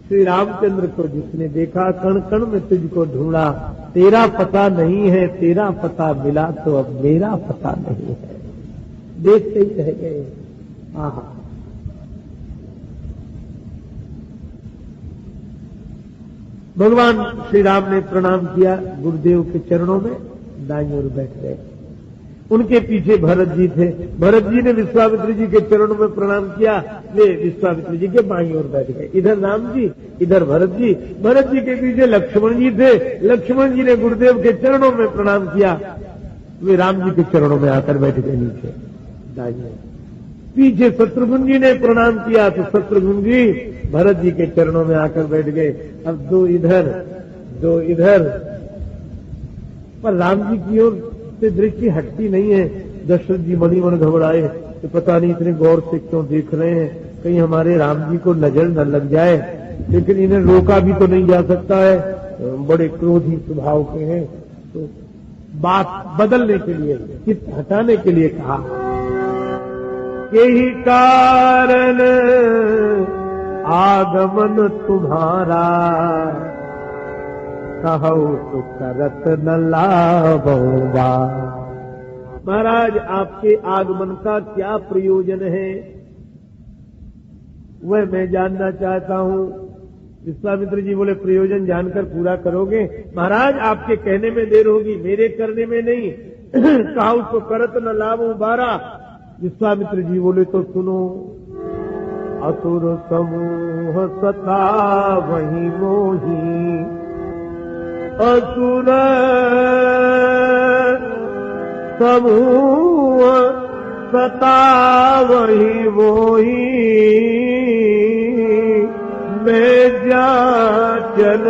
श्री रामचंद्र को जिसने देखा, कण कण में तुझको ढूंढा, तेरा पता नहीं है, तेरा पता मिला तो अब मेरा पता नहीं है। देखते ही रह गए। आहा, भगवान श्री राम ने प्रणाम किया गुरुदेव के चरणों में, दाईं ओर बैठ गए। उनके पीछे भरत जी थे। भरत जी ने विश्वामित्र जी के चरणों में प्रणाम किया, वे विश्वामित्र जी के बाईं ओर बैठ गए। इधर राम जी, इधर भरत जी। भरत जी के पीछे लक्ष्मण जी थे। लक्ष्मण जी ने गुरुदेव के चरणों में प्रणाम किया, वे राम जी के चरणों में आकर बैठ गए नीचे दाईं ओर। पीछे शत्रुघ्न जी ने प्रणाम किया तो शत्रुघ्न जी भरत जी के चरणों में आकर बैठ गए। अब दो इधर, दो इधर, पर राम जी की ओर से दृष्टि हटती नहीं है। दशरथ जी मनी मन घबराए कि पता नहीं इतने गौर से क्यों देख रहे हैं, कहीं हमारे राम जी को नजर न लग जाए। लेकिन इन्हें रोका भी तो नहीं जा सकता है, बड़े क्रोधी स्वभाव के हैं। तो बात बदलने के लिए, चित्त हटाने के लिए कहा, यही कारण आगमन तुम्हारा, कहूँ तो करत न लाभोगा। महाराज, आपके आगमन का क्या प्रयोजन है, वह मैं जानना चाहता हूँ। विश्वामित्र जी बोले, प्रयोजन जानकर पूरा करोगे? महाराज, आपके कहने में देर होगी, मेरे करने में नहीं। कहूँ तो करत न लाभो बारा। विश्वामित्र जी बोले, तो सुनो। असुर समूह सता वही मोही, असुर समूह सता वही मोही, मैं जा चल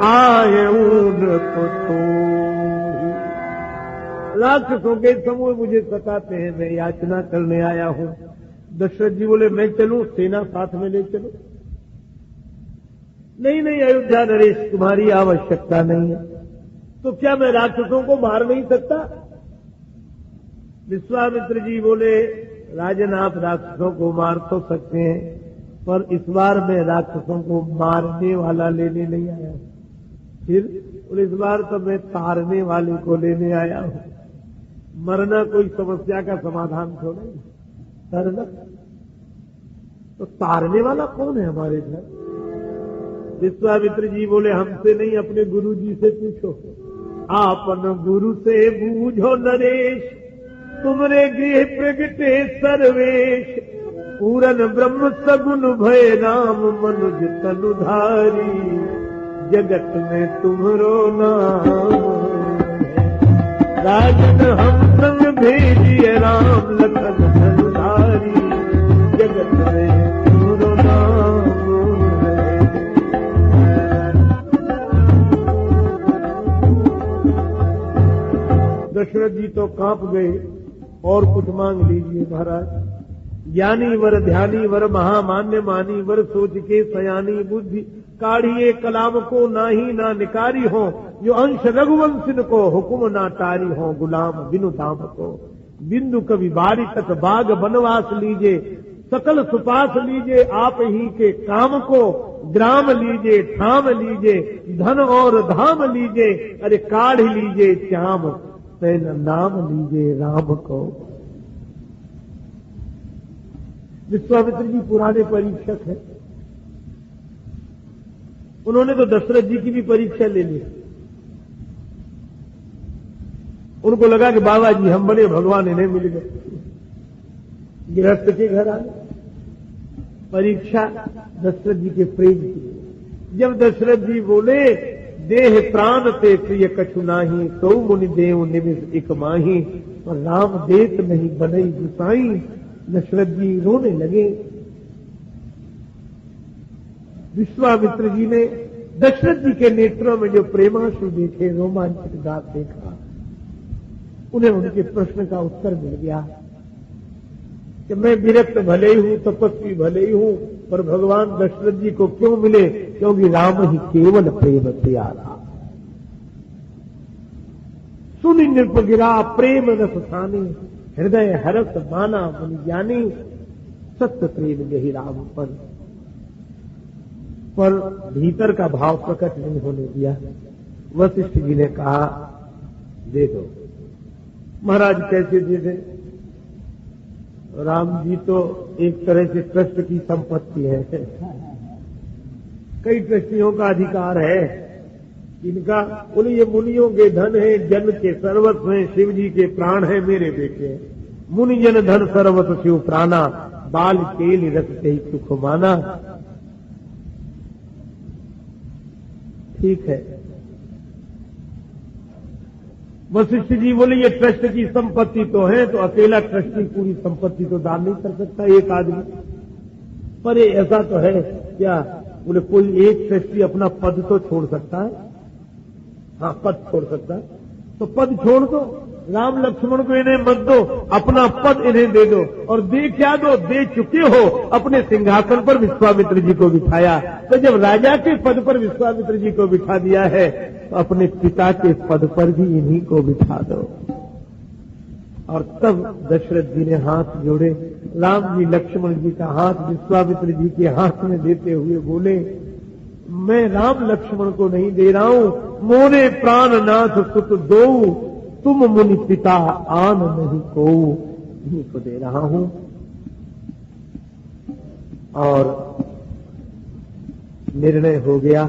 आए उनको तो। राक्षसों के समूह मुझे सताते हैं, मैं याचना करने आया हूँ। दशरथ जी बोले, मैं चलूं, सेना साथ में ले चलो। नहीं नहीं अयोध्या नरेश, तुम्हारी आवश्यकता नहीं है। तो क्या मैं राक्षसों को मार नहीं सकता? विश्वामित्र जी बोले, राजन आप राक्षसों को मार तो सकते हैं, पर इस बार मैं राक्षसों को मारने वाला लेने नहीं आया। फिर इस बार तो मैं तारने वाले को लेने आया हूं। मरना कोई समस्या का समाधान थोड़ा नहीं, तरना। तो तारने वाला कौन है हमारे घर? विश्वामित्र जी बोले, हमसे नहीं, अपने गुरु जी से पूछो। आपन गुरु से बूझो नरेश, तुमरे गृह प्रगटे सर्वेश। पूरन ब्रह्म सगुन भय राम, मनुज तनुधारी। जगत में तुम्हारो नाम, राजन हम संग भेजिए राम, लखन तनुधारी। जगत में तुम्हारो नाम। दशरथ जी तो कांप गए। और कुछ मांग लीजिए महाराज। ज्ञानी वर ध्यानी वर महामान्य मानी, वर सोच के सयानी बुद्धि काढ़िए कलाम को नाही ना निकारी हो। जो अंश रघुवंशिन को हुकुम ना टारी हो, गुलाम बिनु दाम को। बिंदु कवि बारी तक बाग बनवास लीजे, सकल सुपास लीजे आप ही के काम को। ग्राम लीजे ठाम लीजे, धन और धाम लीजे, अरे काढ़ लीजे श्याम, तैन नाम लीजे राम को।
विश्वामित्र जी पुराने परीक्षक हैं, उन्होंने तो दशरथ जी की भी परीक्षा ले ली। उनको लगा कि बाबा जी हम बड़े भगवान, इन्हें मिल गए, गृहस्थ के घर आए। परीक्षा दशरथ जी के प्रेम की। जब दशरथ जी बोले देह प्राण ते प्रिय कछु नाही, तो मुनि देव निमिष एक माही, और राम देत नहीं बनई गुसाई। दशरथ जी रोने लगे। विश्वामित्र जी ने दशरथ जी के नेत्रों में जो प्रेमाश्रु देखे, रोमांचित गात देखा, उन्हें उनके प्रश्न का उत्तर मिल गया कि मैं विरक्त भले ही हूं, तपस्वी भले ही हूं, पर भगवान दशरथ जी को क्यों मिले? क्योंकि राम ही केवल प्रेम प्यारा। सुनि नृप गिरा प्रेम रस सानी, हृदय हरस माना मुनि ज्ञानी, सत्य प्रेम यही राम पर भीतर का भाव प्रकट नहीं होने दिया। वशिष्ठ जी ने कहा दे दो। महाराज कैसे दे दे? राम जी तो एक तरह से ट्रस्ट की संपत्ति है, कई ट्रस्टियों का अधिकार है इनका। बोले ये मुनियों के धन है, जन के सर्वस्व है, शिव जी के प्राण है, मेरे बेटे हैं। मुनि जन धन सर्वस्व शिव प्राणा, बाल केल रखते ही सुख माना। ठीक है। वशिष्ठ जी बोले ये ट्रस्ट की संपत्ति तो है, तो अकेला ट्रस्टी पूरी संपत्ति तो दान नहीं कर सकता एक आदमी। पर ये ऐसा तो है क्या? बोले कोई एक ट्रस्टी अपना पद तो छोड़ सकता है। हाँ, पद छोड़ सकता है, तो पद छोड़ दो। राम लक्ष्मण को इन्हें मत दो, अपना पद इन्हें दे दो। और दे क्या दो? दे चुके हो, अपने सिंहासन पर विश्वामित्र जी को बिठाया। तो जब राजा के पद पर विश्वामित्र जी को बिठा दिया है, तो अपने पिता के पद पर भी इन्हीं को बिठा दो। और तब दशरथ जी ने हाथ जोड़े, राम जी लक्ष्मण जी का हाथ विश्वामित्र जी के हाथ में देते हुए बोले, मैं राम लक्ष्मण को नहीं दे रहा हूं, मोरे प्राण नाथ सुत दो, तुम मुनि पिता आन नहीं को, इन्हीं को दे रहा हूं। और निर्णय हो गया।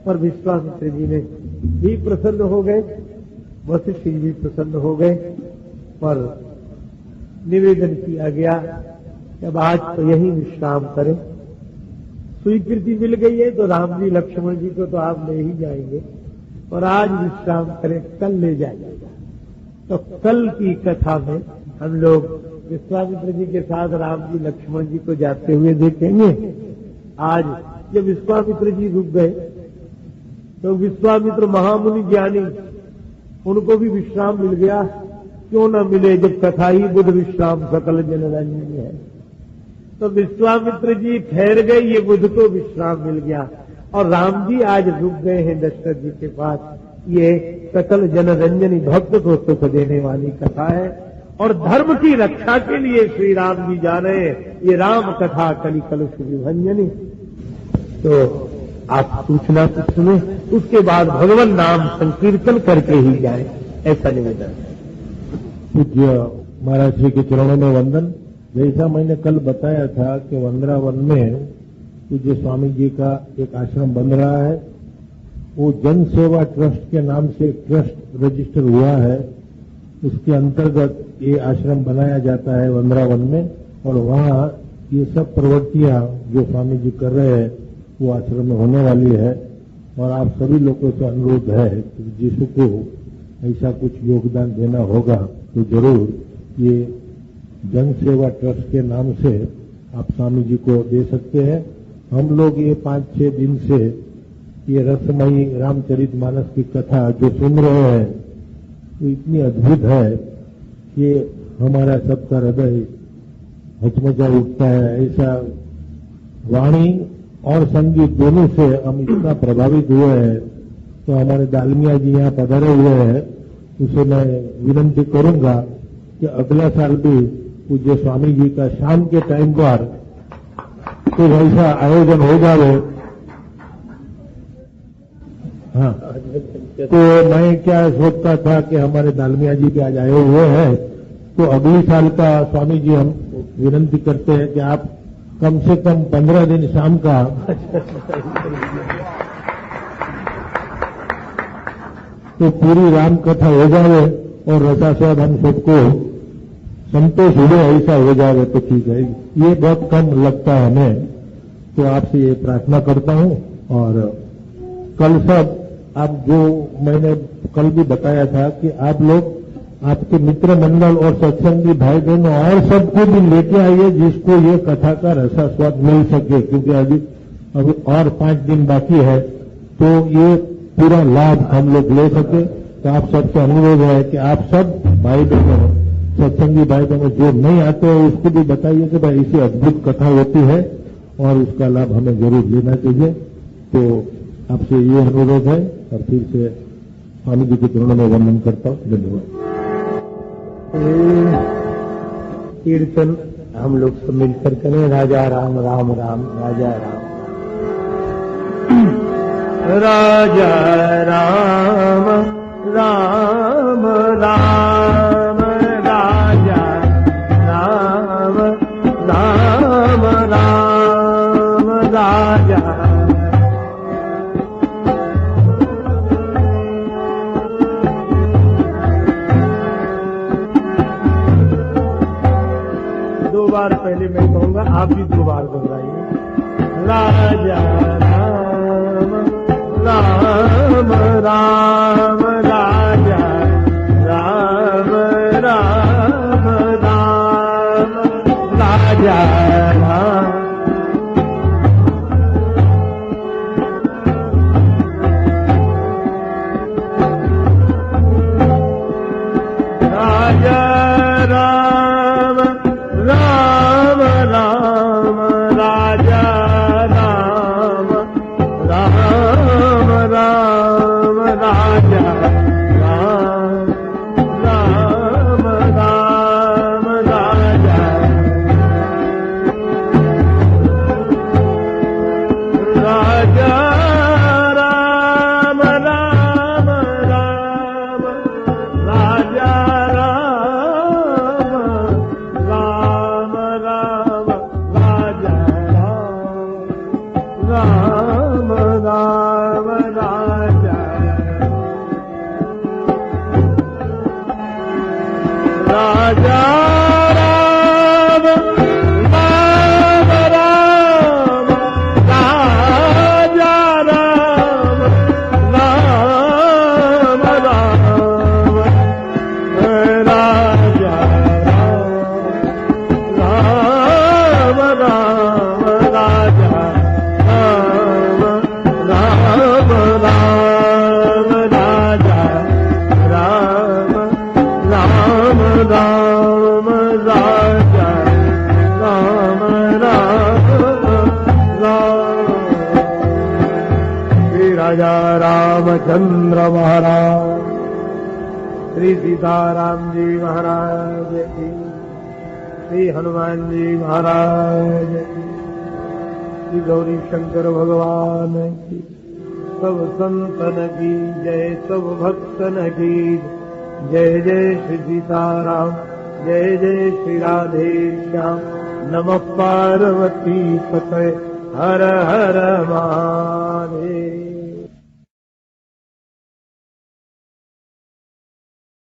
पर विश्वामित्र जी ने भी प्रसन्न हो गए, वशिष्ठ जी भी प्रसन्न हो गए। पर निवेदन किया गया कि अब आज तो यही विश्राम करें। स्वीकृति मिल गई है तो राम जी लक्ष्मण जी को तो आप ले ही जाएंगे, और आज विश्राम करें, कल ले जाएगा। तो कल की कथा में हम लोग विश्वामित्र जी के साथ राम जी लक्ष्मण जी को जाते हुए देखेंगे। आज जब विश्वामित्र जी रुक गए तो विश्वामित्र महामुनि ज्ञानी, उनको भी विश्राम मिल गया। क्यों न मिले जब कथा ही बुध विश्राम सकल जनरंजन है। तो विश्वामित्र जी ठहर गए, ये बुध को विश्राम मिल गया। और राम जी आज रुक गए हैं दशरथ जी के पास। ये सकल जनरंजनी भक्त को सुख देने वाली कथा है, और धर्म की रक्षा के लिए श्री राम जी जा रहे हैं। ये राम कथा कलि कलुष विभंजनी। तो आप सूचना कुछ सुने, उसके बाद भगवान नाम संकीर्तन करके ही जाए, ऐसा निवेदन।
पूज्य महाराज जी के चरणों में वंदन। जैसा मैंने कल बताया था कि वृंदावन में पूज्य स्वामी जी का एक आश्रम बन रहा है, वो जन सेवा ट्रस्ट के नाम से ट्रस्ट रजिस्टर हुआ है। उसके अंतर्गत ये आश्रम बनाया जाता है वृंदावन में, और वहाँ ये सब प्रवृत्तियां जो स्वामी जी कर रहे हैं वो आश्रम में होने वाली है। और आप सभी लोगों से अनुरोध है कि जिसको ऐसा कुछ योगदान देना होगा तो जरूर ये जन सेवा ट्रस्ट के नाम से आप स्वामी जी को दे सकते हैं। हम लोग ये 5-6 दिन से ये रसमयी रामचरितमानस की कथा जो सुन रहे हैं तो इतनी अद्भुत है कि हमारा सबका हृदय हचमचा उठता है। ऐसा वाणी और संगीत दोनों से हम इतना प्रभावित हुए हैं। तो हमारे दालमिया जी यहाँ पधारे हुए हैं, उसे मैं विनंती करूंगा कि अगला साल भी पूज्य स्वामी जी का शाम के टाइम पर तो ऐसा आयोजन हो जाए। हाँ, तो मैं क्या सोचता था कि हमारे दालमिया जी भी आज आए हुए हैं, तो अगले साल का स्वामी जी हम विनती करते हैं कि आप कम से कम 15 दिन शाम का तो पूरी राम कथा हो जाए और रसास्वाद हम सबको संतोष हुए ऐसा हो जाए तो ठीक है। ये बहुत कम लगता है हमें, तो आपसे ये प्रार्थना करता हूं। और कल सब आप जो मैंने कल भी बताया था कि आप लोग आपके मित्र मंडल और सत्संगी भाई बहनों और सबको भी लेके आइए जिसको ये कथा का रसास्वाद मिल सके, क्योंकि अभी और 5 दिन बाकी है तो ये पूरा लाभ हम लोग ले सके। तो आप सबसे अनुरोध है कि आप सब भाई बहनों, सत्संगी भाई बहनों जो नहीं आते हैं उसको भी बताइए कि भाई ऐसी अद्भुत कथा होती है और उसका लाभ हमें जरूर लेना चाहिए। तो आपसे ये अनुरोध है और फिर से स्वामी जी के चरणों में वंदन करता हूं। धन्यवाद।
कीर्तन हम लोग सब मिलकर करें। राजा राम राम राम राजा राम राजा राम राम राम राजा राम राम राम राजा दो बार पहले मैं कहूंगा, आप भी 2 बार दोहराइए। राजा राम राम राम राजा राम राम राम राजा राम राजा राम राम राम राजा राम राम राम राजा राम राम राम राजा राजा राम राम राम राजा राम राम राजा राम राम राजा राजा राम राम राम राजा राम राम राम राजा राम राम राजा राम राम राम राजा राम राम राम राजा राम राम राम। श्री राजा रामचंद्र महाराज, श्री सीताराम जी महाराज की, श्री हनुमान जी महाराज की, श्री गौरी शंकर भगवान की, सब संतन की जय, सब भक्तन की जय। जय श्री सीताराम, जय जय श्री राधे श्याम। नमः पार्वती पतये, हर हर महादेव।